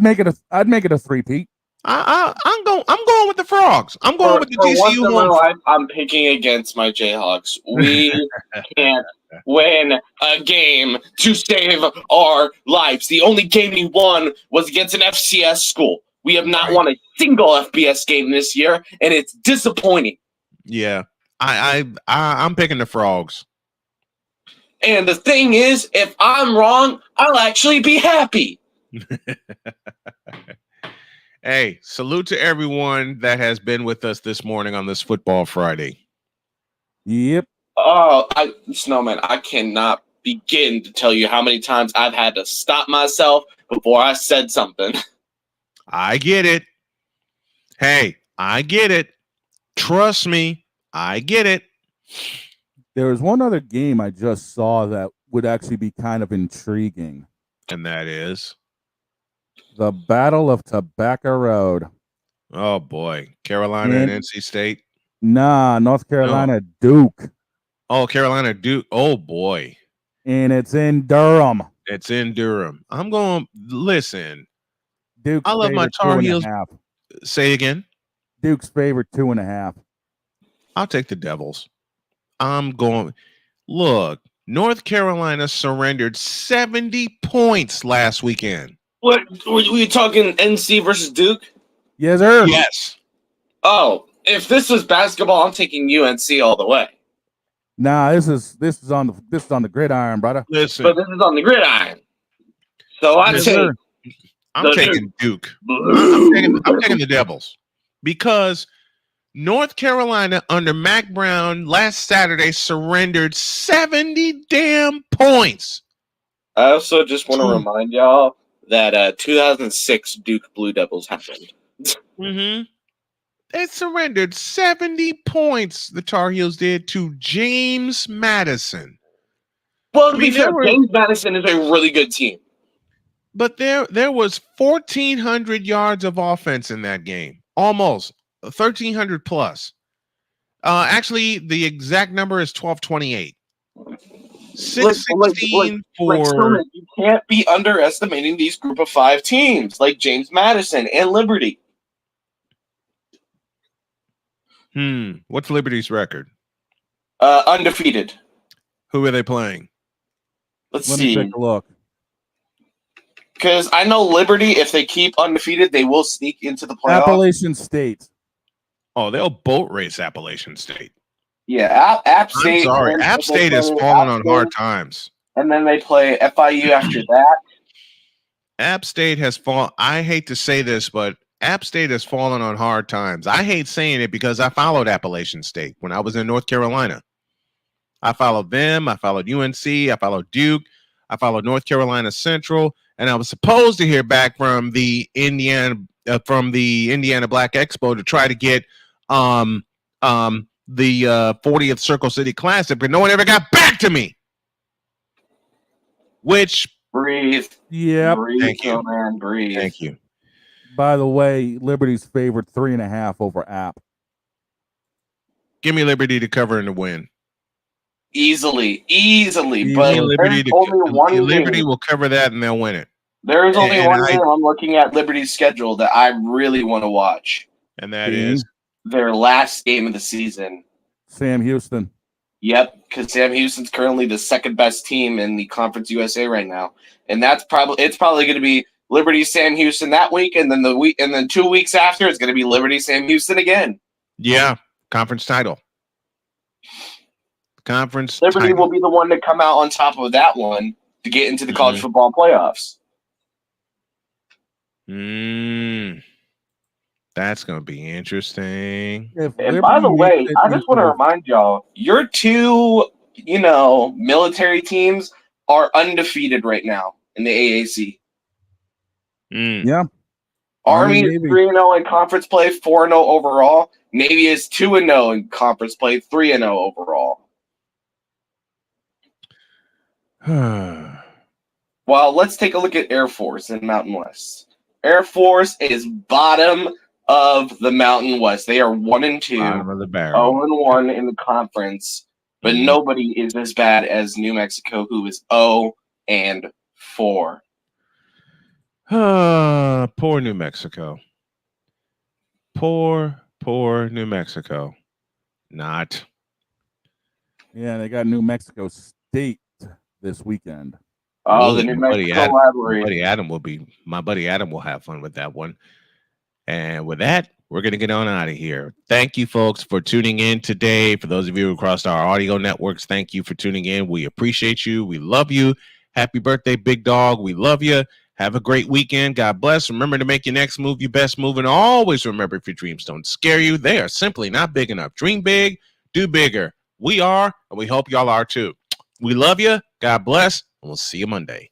make it a three-peat. I'm going with the Frogs. I'm going with the TCU. Once in my life, I'm picking against my Jayhawks. We can't win a game to save our lives. The only game we won was against an FCS school. We have not won a single FBS game this year, and it's disappointing. Yeah, I'm picking the Frogs. And the thing is, if I'm wrong, I'll actually be happy. Hey, salute to everyone that has been with us this morning on this Football Friday. Yep. Oh, Snowman, I cannot begin to tell you how many times I've had to stop myself before I said something. I get it. Hey, I get it. Trust me, I get it. There was one other game I just saw that would actually be kind of intriguing. And that is? The Battle of Tobacco Road. Oh, boy. Carolina and NC State? Nah, North Carolina Duke. Oh, Carolina Duke. Oh, boy. And it's in Durham. It's in Durham. I'm going, listen. Duke's I love my Tar Heels. Say again? Duke's favorite 2.5. I'll take the Devils. I'm going. Look, North Carolina surrendered 70 points last weekend. What were you talking? NC versus Duke? Yes, sir. Yes. Oh, if this was basketball, I'm taking UNC all the way. Nah, this is on the gridiron, brother. Listen, but this is on the gridiron. So I take I'm taking Duke. I'm taking the Devils because North Carolina under Mac Brown last Saturday surrendered 70 damn points. I also just want to remind y'all that 2006 Duke Blue Devils happened. Mm-hmm. They surrendered 70 points, the Tar Heels did, to James Madison. Well, to be fair, James Madison is a really good team. But there was 1,400 yards of offense in that game. Almost 1,300 plus. Actually, the exact number is 1,228. 616 for... You can't be underestimating these group of 5 teams like James Madison and Liberty. What's Liberty's record? Undefeated. Who are they playing? Let me take a look. Because I know Liberty, if they keep undefeated, they will sneak into the playoffs. Appalachian State. Oh, they'll boat race Appalachian State. Yeah, App State. I'm sorry. App State is falling on hard times. And then they play FIU after that. App State has fallen. I hate to say this, but App State has fallen on hard times. I hate saying it because I followed Appalachian State when I was in North Carolina. I followed them. I followed UNC. I followed Duke. I followed North Carolina Central. And I was supposed to hear back from the Indiana Black Expo to try to get the 40th Circle City Classic, but no one ever got back to me. Which breathe. Yep. Thank you, man. Breathe. Thank you. By the way, Liberty's favored 3.5 over App. Give me Liberty to cover and to win. Easily. Give But me Liberty there's only one Liberty game. will cover that and they'll win it. There is only And one game I'm looking at Liberty's schedule that I really want to watch. And that is their last game of the season. Sam Houston. Yep, because Sam Houston's currently the second best team in the Conference USA right now, and it's probably going to be Liberty Sam Houston that week, and then 2 weeks after it's going to be Liberty Sam Houston again. Yeah, conference title. Liberty will be the one to come out on top of that one to get into the college football playoffs. That's going to be interesting. And by the way, I just want to remind y'all, your 2, military teams are undefeated right now in the AAC. Yeah. Army is 3-0 in conference play, 4-0 overall. Navy is 2-0 in conference play, 3-0 overall. Well, let's take a look at Air Force in Mountain West. Air Force is bottom of the Mountain West. They are 1-2, bottom of the barrel. 0-1 in the conference, but nobody is as bad as New Mexico, who is 0-4. Poor New Mexico. Poor New Mexico. Not. Yeah, they got New Mexico State this weekend. Oh, the New Mexico rivalry. My buddy Adam will have fun with that one. And with that, we're going to get on out of here. Thank you, folks, for tuning in today. For those of you across our audio networks, thank you for tuning in. We appreciate you. We love you. Happy birthday, big dog. We love you. Have a great weekend. God bless. Remember to make your next move your best move. And always remember, if your dreams don't scare you, they are simply not big enough. Dream big, do bigger. We are, and we hope y'all are too. We love you. God bless. And we'll see you Monday.